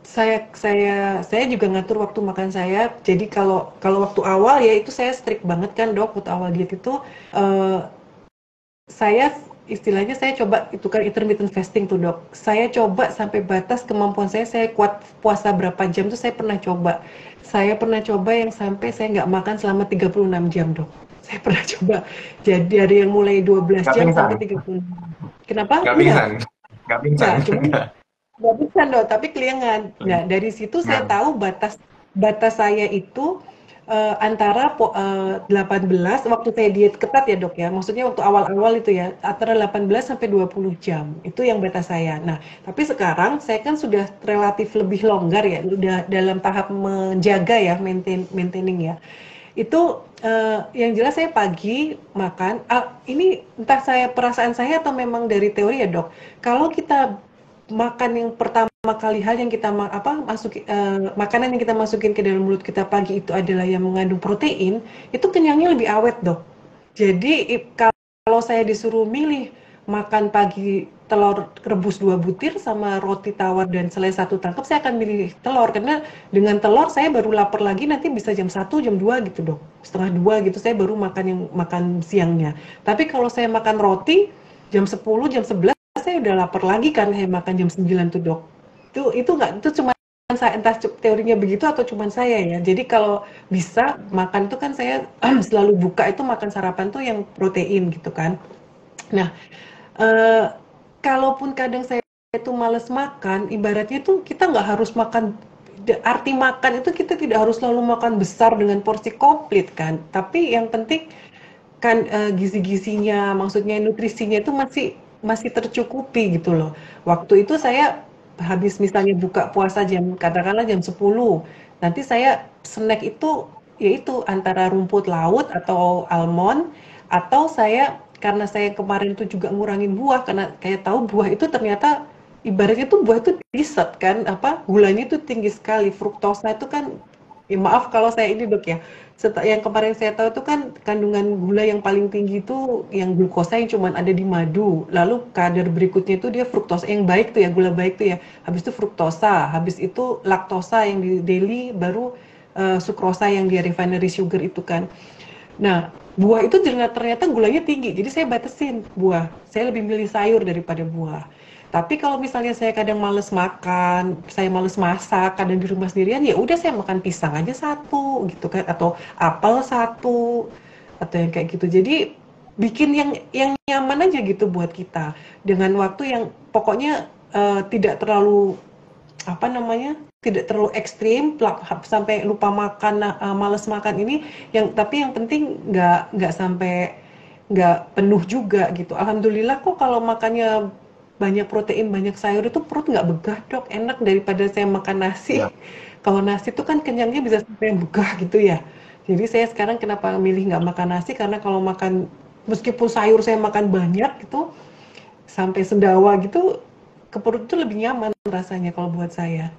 saya juga ngatur waktu makan saya. Jadi kalau kalau waktu awal ya itu saya strict banget kan dok, waktu awal diet itu eee, saya istilahnya saya coba itu kan intermittent fasting tuh dok. Saya coba sampai batas kemampuan saya kuat puasa berapa jam tuh saya pernah coba. Saya pernah coba yang sampai saya nggak makan selama 36 jam dok. Saya pernah coba. Jadi dari yang mulai 12 Nggak jam pingsan? sampai 36 jam. Kenapa? Nggak Enggak. pingsan? Nggak pingsan? Enggak, cuman nggak bisa dong, tapi kelingan. Nah, dari situ saya Nggak. tahu batas batas saya itu antara 18 waktu saya diet ketat ya dok ya. Maksudnya waktu awal-awal itu ya antara 18 sampai 20 jam itu yang batas saya. Nah, tapi sekarang saya kan sudah relatif lebih longgar ya, udah dalam tahap menjaga ya, maintaining ya. Itu yang jelas saya pagi makan. Ini entah saya perasaan saya atau memang dari teori ya dok. Kalau kita makan yang pertama kali hal yang kita makanan yang kita masukin ke dalam mulut kita pagi itu adalah yang mengandung protein, itu kenyangnya lebih awet dok. Jadi kalau saya disuruh milih makan pagi telur rebus 2 butir sama roti tawar dan selai satu tangkap, saya akan milih telur karena dengan telur saya baru lapar lagi nanti bisa jam 1 jam 2 gitu dok. Setengah 2 gitu saya baru makan siangnya. Tapi kalau saya makan roti jam 10 jam 11 saya udah lapar lagi kan saya makan jam 9 tuh dok. Itu nggak itu cuma saya entah teorinya begitu atau cuma saya ya. Jadi kalau bisa makan itu kan saya selalu buka itu makan sarapan tuh yang protein gitu kan. Nah, eee, kalaupun kadang saya itu males makan, ibaratnya itu kita nggak harus makan, arti makan itu kita tidak harus selalu makan besar dengan porsi komplit kan, tapi yang penting kan gizi-gizinya, maksudnya nutrisinya itu masih masih tercukupi gitu loh. Waktu itu saya habis misalnya buka puasa jam katakanlah jam 10, nanti saya snack itu yaitu antara rumput laut atau almond, atau saya karena saya kemarin tuh juga ngurangin buah karena kayak tahu buah itu ternyata ibaratnya tuh buah itu dessert kan, apa gulanya itu tinggi sekali, fruktosa itu kan, ya maaf kalau saya ini dok ya, yang kemarin saya tahu itu kan kandungan gula yang paling tinggi itu yang glukosa yang cuma ada di madu. Lalu kadar berikutnya itu dia fruktosa yang baik tuh ya, gula baik tuh ya. Habis itu fruktosa, habis itu laktosa yang di daily, baru sukrosa yang di refinery sugar itu kan. Nah, buah itu ternyata gulanya tinggi, jadi saya batasin buah. Saya lebih milih sayur daripada buah. Tapi kalau misalnya saya kadang males makan, saya males masak, kadang di rumah sendirian, ya udah saya makan pisang aja satu gitu kan, atau apel satu, atau yang kayak gitu. Jadi bikin yang nyaman aja gitu buat kita, dengan waktu yang pokoknya tidak terlalu apa namanya, tidak terlalu ekstrim sampai lupa makan, males makan ini, yang tapi yang penting nggak sampai nggak penuh juga gitu. Alhamdulillah kok kalau makannya banyak protein, banyak sayur itu perut nggak begah dok, enak daripada saya makan nasi. Ya. Kalau nasi itu kan kenyangnya bisa sampai begah gitu ya. Jadi saya sekarang kenapa milih nggak makan nasi, karena kalau makan meskipun sayur saya makan banyak gitu sampai sendawa gitu, ke perut itu lebih nyaman rasanya kalau buat saya.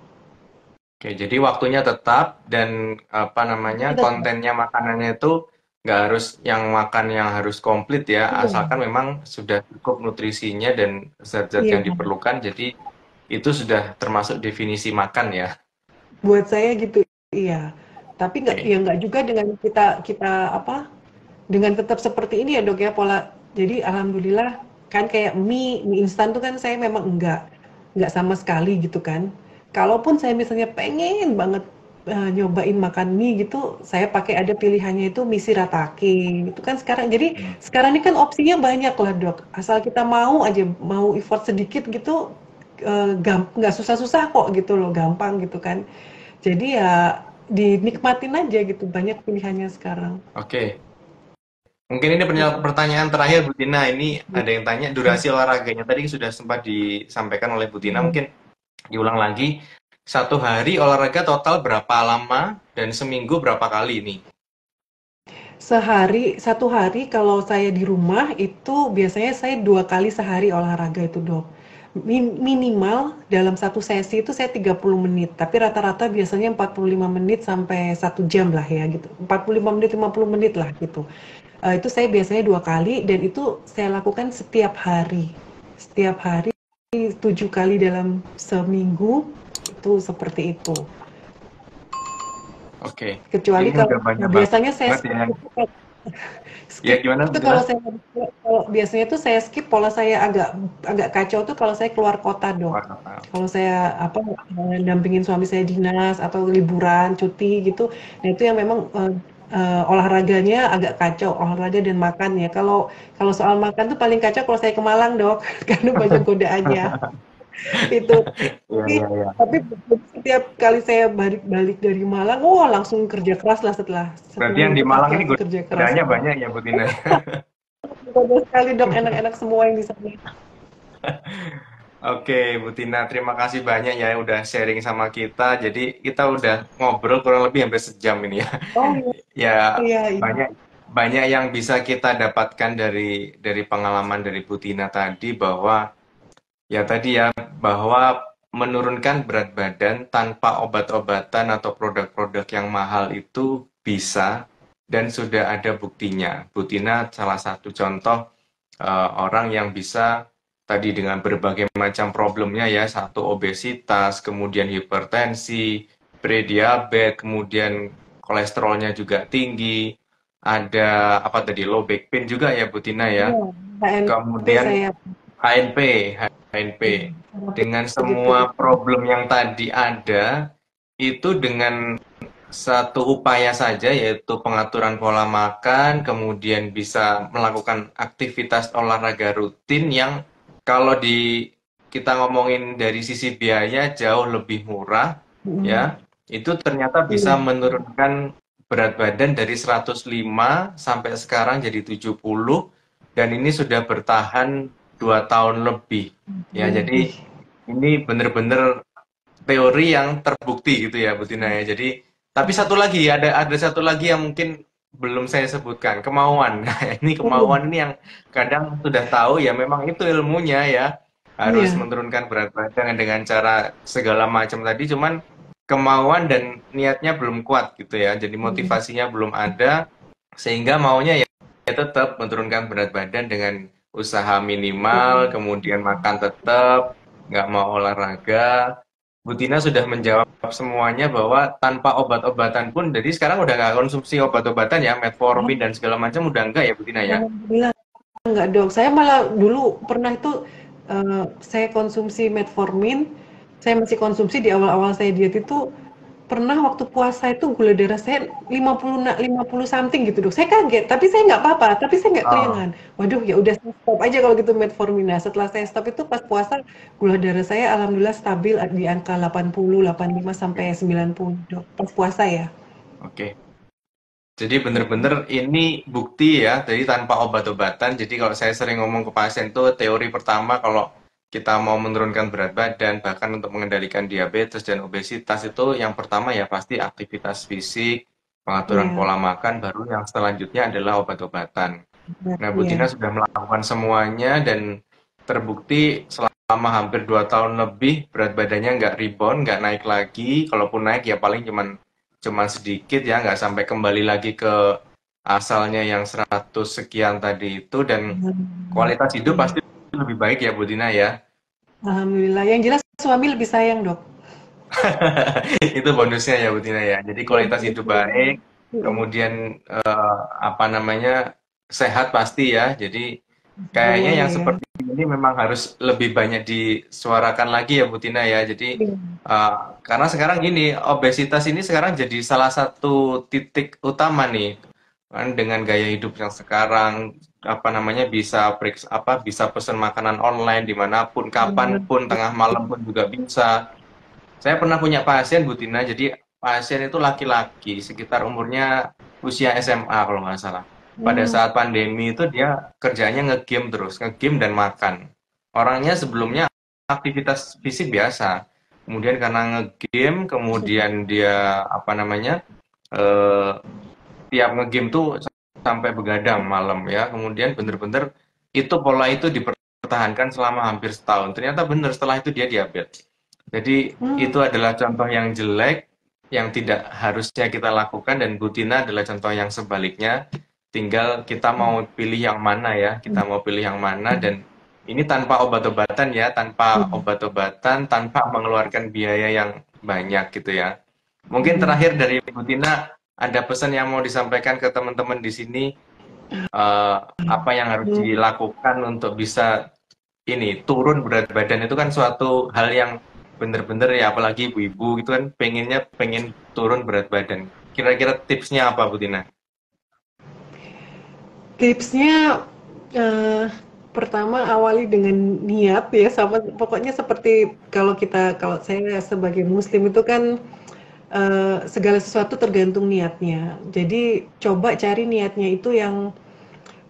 Oke, jadi waktunya tetap dan apa namanya Kita kontennya makanannya itu nggak harus yang makan yang harus komplit ya, iya, asalkan memang sudah cukup nutrisinya dan zat-zat iya, yang diperlukan. Jadi itu sudah termasuk definisi makan ya. buat saya gitu, iya. Tapi nggak, Oke, ya nggak juga dengan kita kita apa, dengan tetap seperti ini ya dok ya pola. Jadi alhamdulillah kan kayak mie instan tuh kan saya memang nggak sama sekali gitu kan. Kalaupun saya misalnya pengen banget nyobain makan mie gitu, saya pakai ada pilihannya itu mie shirataki itu kan sekarang. Jadi hmm. sekarang ini kan opsinya banyak lah dok. Asal kita mau aja, mau effort sedikit gitu, nggak susah-susah kok gitu loh, gampang gitu kan. Jadi ya dinikmatin aja gitu, banyak pilihannya sekarang. Oke. Mungkin ini pertanyaan terakhir Bu Tina. Ini ada yang tanya durasi olahraganya tadi sudah sempat disampaikan oleh Bu Tina. Iya. Mungkin diulang lagi. Satu hari olahraga total berapa lama dan seminggu berapa kali ini? Satu hari kalau saya di rumah itu biasanya saya 2 kali sehari olahraga itu dok. Minimal dalam satu sesi itu saya 30 menit, tapi rata-rata biasanya 45 menit sampai 1 jam lah ya gitu. 45 menit, 50 menit lah gitu. Itu saya biasanya 2 kali dan itu saya lakukan setiap hari. Setiap hari 7 kali dalam seminggu itu seperti itu. Oke, Kecuali ini kalau udah banyak biasanya saya banget ya. Ya skip gimana Bu itu, Tina? kalau biasanya tuh saya skip, pola saya agak agak kacau tuh kalau saya keluar kota dok. Wah, Kalau saya apa, dampingin suami saya dinas atau liburan cuti gitu, nah itu yang memang olahraganya agak kacau, olahraga dan makan ya. Kalau kalau soal makan tuh paling kacau kalau saya ke Malang dok, karena banyak godaannya. Itu Iya, tapi iya, iya. tapi setiap kali saya balik-balik dari Malang, wah langsung kerja keras lah, setelah Berarti setelah yang di itu Malang ini langsung kerja keras. godaannya banyak ya Bu Tina. Banyak sekali dok, enak-enak semua yang di sana. Oke, Bu Tina, terima kasih banyak ya udah sharing sama kita. Jadi kita udah ngobrol kurang lebih hampir sejam ini ya. Oh Ya iya, iya. banyak banyak yang bisa kita dapatkan dari pengalaman dari Bu Tina tadi bahwa ya tadi ya bahwa menurunkan berat badan tanpa obat-obatan atau produk-produk yang mahal itu bisa dan sudah ada buktinya. Bu Tina salah satu contoh orang yang bisa tadi dengan berbagai macam problemnya ya, satu obesitas, kemudian hipertensi, prediabetes, kemudian kolesterolnya juga tinggi, ada apa tadi low back pain juga ya Bu Tina ya. Iya, HNP Kemudian saya. HNP, HNP. Iya, terapi Dengan gitu. semua problem yang tadi ada, itu dengan satu upaya saja, yaitu pengaturan pola makan, kemudian bisa melakukan aktivitas olahraga rutin yang kalau kita ngomongin dari sisi biaya jauh lebih murah, Mhm. ya, itu ternyata bisa Iya. menurunkan berat badan dari 105 sampai sekarang jadi 70, dan ini sudah bertahan 2 tahun lebih. Ya, Lebih. jadi ini benar-benar teori yang terbukti gitu ya, Bu Tina ya. Jadi, tapi satu lagi, ada satu lagi yang mungkin belum saya sebutkan, kemauan. Nah, ini Oh, kemauan ini yang kadang sudah tahu ya memang itu ilmunya ya, harus iya. menurunkan berat badan dengan cara segala macam tadi, cuman kemauan dan niatnya belum kuat gitu ya. Jadi Mhm. motivasinya belum ada, sehingga maunya ya tetap menurunkan berat badan dengan usaha minimal, kemudian makan tetap, nggak mau olahraga. Bu Tina sudah menjawab semuanya bahwa tanpa obat-obatan pun, jadi sekarang udah nggak konsumsi obat-obatan ya, metformin dan segala macam udah enggak ya Bu Tina ya? Alhamdulillah enggak dong. Saya malah dulu pernah itu saya konsumsi metformin, saya masih konsumsi di awal-awal saya diet itu pernah waktu puasa itu gula darah saya 50 something gitu dong. Saya kaget, tapi saya nggak apa-apa, tapi saya nggak Oh, keringan. Waduh, ya udah saya stop aja kalau gitu metformin. Nah, setelah saya stop itu pas puasa gula darah saya alhamdulillah stabil di angka 80, 85 sampai oke, 90 dok. Pas puasa ya. oke. Jadi bener-bener ini bukti ya, jadi tanpa obat-obatan. Jadi kalau saya sering ngomong ke pasien tuh teori pertama kalau kita mau menurunkan berat badan, bahkan untuk mengendalikan diabetes dan obesitas itu yang pertama ya pasti aktivitas fisik, pengaturan Iya, pola makan, baru yang selanjutnya adalah obat-obatan. benar, Nah, Bu Tina iya. sudah melakukan semuanya dan terbukti selama hampir 2 tahun lebih berat badannya nggak rebound, nggak naik lagi. Kalaupun naik ya paling cuman cuman sedikit ya, nggak sampai kembali lagi ke asalnya yang 100 sekian tadi itu, dan Alhamdulillah. kualitas hidup Iya. pasti lebih baik ya Bu Tina ya. Alhamdulillah. Yang jelas suami lebih sayang dok. Itu bonusnya ya Bu Tina ya. Jadi Iya, kualitas hidup betul. baik, Mm-mm. kemudian apa namanya, sehat pasti ya. Jadi kayaknya yang Semuanya ya. seperti ini memang harus lebih banyak disuarakan lagi ya Bu Tina ya. Jadi Iya. eh, karena sekarang gini, obesitas ini sekarang jadi salah satu titik utama nih, kan dengan gaya hidup yang sekarang, apa namanya, bisa pesan makanan online dimanapun, Benar. kapanpun, tengah malam pun juga bisa. Saya pernah punya pasien Bu Tina, jadi pasien itu laki-laki, sekitar umurnya usia SMA kalau nggak salah. Pada Hmm. saat pandemi itu dia kerjanya ngegame terus, ngegame dan makan. Orangnya sebelumnya aktivitas fisik biasa, kemudian karena ngegame, kemudian dia apa namanya, eh, tiap ngegame tuh sampai begadang malam ya, kemudian bener-bener itu pola itu dipertahankan selama hampir setahun. Ternyata benar setelah itu dia diabetes. Jadi Hmm. itu adalah contoh yang jelek yang tidak harusnya kita lakukan, dan Butina adalah contoh yang sebaliknya. Tinggal kita mau pilih yang mana ya, kita mau pilih yang mana, dan ini tanpa obat-obatan ya, tanpa obat-obatan, tanpa mengeluarkan biaya yang banyak gitu ya. Mungkin terakhir dari Butina, ada pesan yang mau disampaikan ke teman-teman di sini, apa yang harus Hmm. dilakukan untuk bisa ini turun berat badan, itu kan suatu hal yang bener-bener ya, apalagi ibu-ibu gitu kan pengen turun berat badan. Kira-kira tipsnya apa Bu Tina? Tipsnya pertama awali dengan niat ya sama pokoknya seperti kalau saya sebagai muslim itu kan segala sesuatu tergantung niatnya. Jadi coba cari niatnya itu yang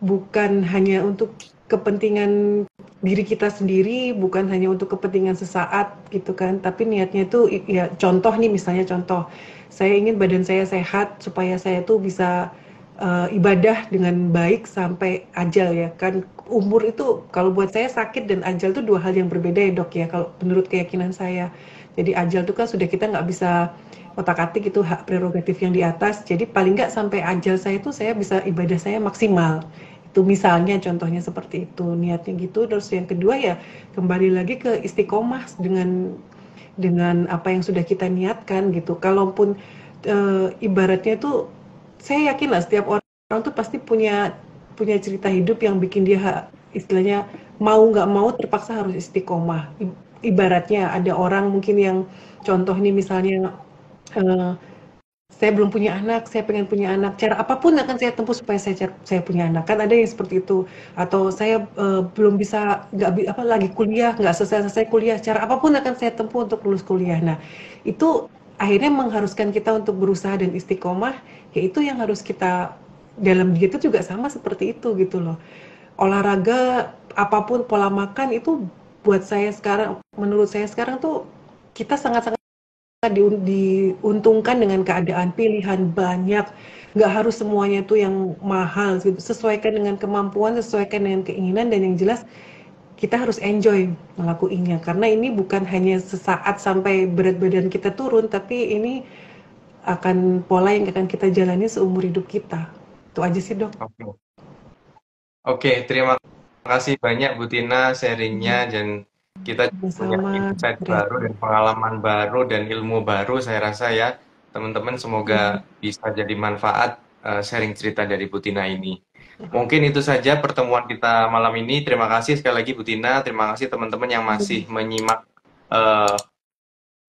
bukan hanya untuk kepentingan diri kita sendiri, bukan hanya untuk kepentingan sesaat gitu kan, tapi niatnya itu ya contoh nih misalnya contoh, saya ingin badan saya sehat supaya saya tuh bisa ibadah dengan baik sampai ajal ya kan. Umur itu kalau buat saya sakit dan ajal itu dua hal yang berbeda ya dok ya kalau menurut keyakinan saya. Jadi ajal itu kan sudah kita nggak bisa otak-atik itu hak prerogatif yang di atas. Jadi paling nggak sampai ajal saya itu saya bisa ibadah saya maksimal. Itu misalnya contohnya seperti itu niatnya gitu. Terus yang kedua ya kembali lagi ke istiqomah dengan apa yang sudah kita niatkan gitu. Kalaupun ibaratnya tuh saya yakin lah setiap orang tuh pasti punya punya cerita hidup yang bikin dia istilahnya mau nggak mau terpaksa harus istiqomah. Ibaratnya ada orang mungkin yang contoh nih misalnya eh, saya belum punya anak, saya pengen punya anak, cara apapun akan saya tempuh supaya saya punya anak, kan ada yang seperti itu. Atau saya, belum bisa nggak lagi kuliah, nggak selesai-selesai kuliah, cara apapun akan saya tempuh untuk lulus kuliah. Nah, itu akhirnya mengharuskan kita untuk berusaha dan istiqomah, yaitu yang harus kita dalam diri itu juga sama seperti itu gitu loh. Olahraga, apapun pola makan itu buat saya sekarang, menurut saya sekarang tuh kita sangat-sangat diuntungkan dengan keadaan pilihan banyak, nggak harus semuanya tuh yang mahal gitu, sesuaikan dengan kemampuan, sesuaikan dengan keinginan, dan yang jelas kita harus enjoy ngelakuinnya, karena ini bukan hanya sesaat sampai berat badan kita turun, tapi ini akan pola yang akan kita jalani seumur hidup kita. Itu aja sih, Dok. Oke. Oke, terima kasih banyak Bu Tina sharingnya dan kita punya Sama-sama, insight Rian. baru dan pengalaman baru dan ilmu baru saya rasa ya teman-teman semoga bisa jadi manfaat sharing cerita dari Bu Tina ini. Mungkin itu saja pertemuan kita malam ini. Terima kasih sekali lagi Bu Tina, terima kasih teman-teman yang masih menyimak eh,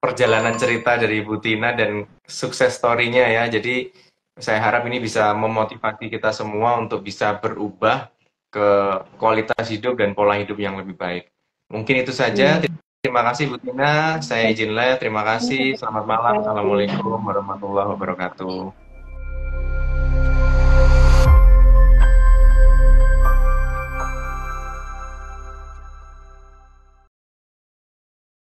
perjalanan cerita dari Bu Tina dan sukses story-nya ya. Jadi saya harap ini bisa memotivasi kita semua untuk bisa berubah ke kualitas hidup dan pola hidup yang lebih baik. Mungkin itu saja. Iya. Terima kasih Bu Tina. Saya izin live. Terima kasih. Selamat malam. Assalamualaikum warahmatullahi wabarakatuh.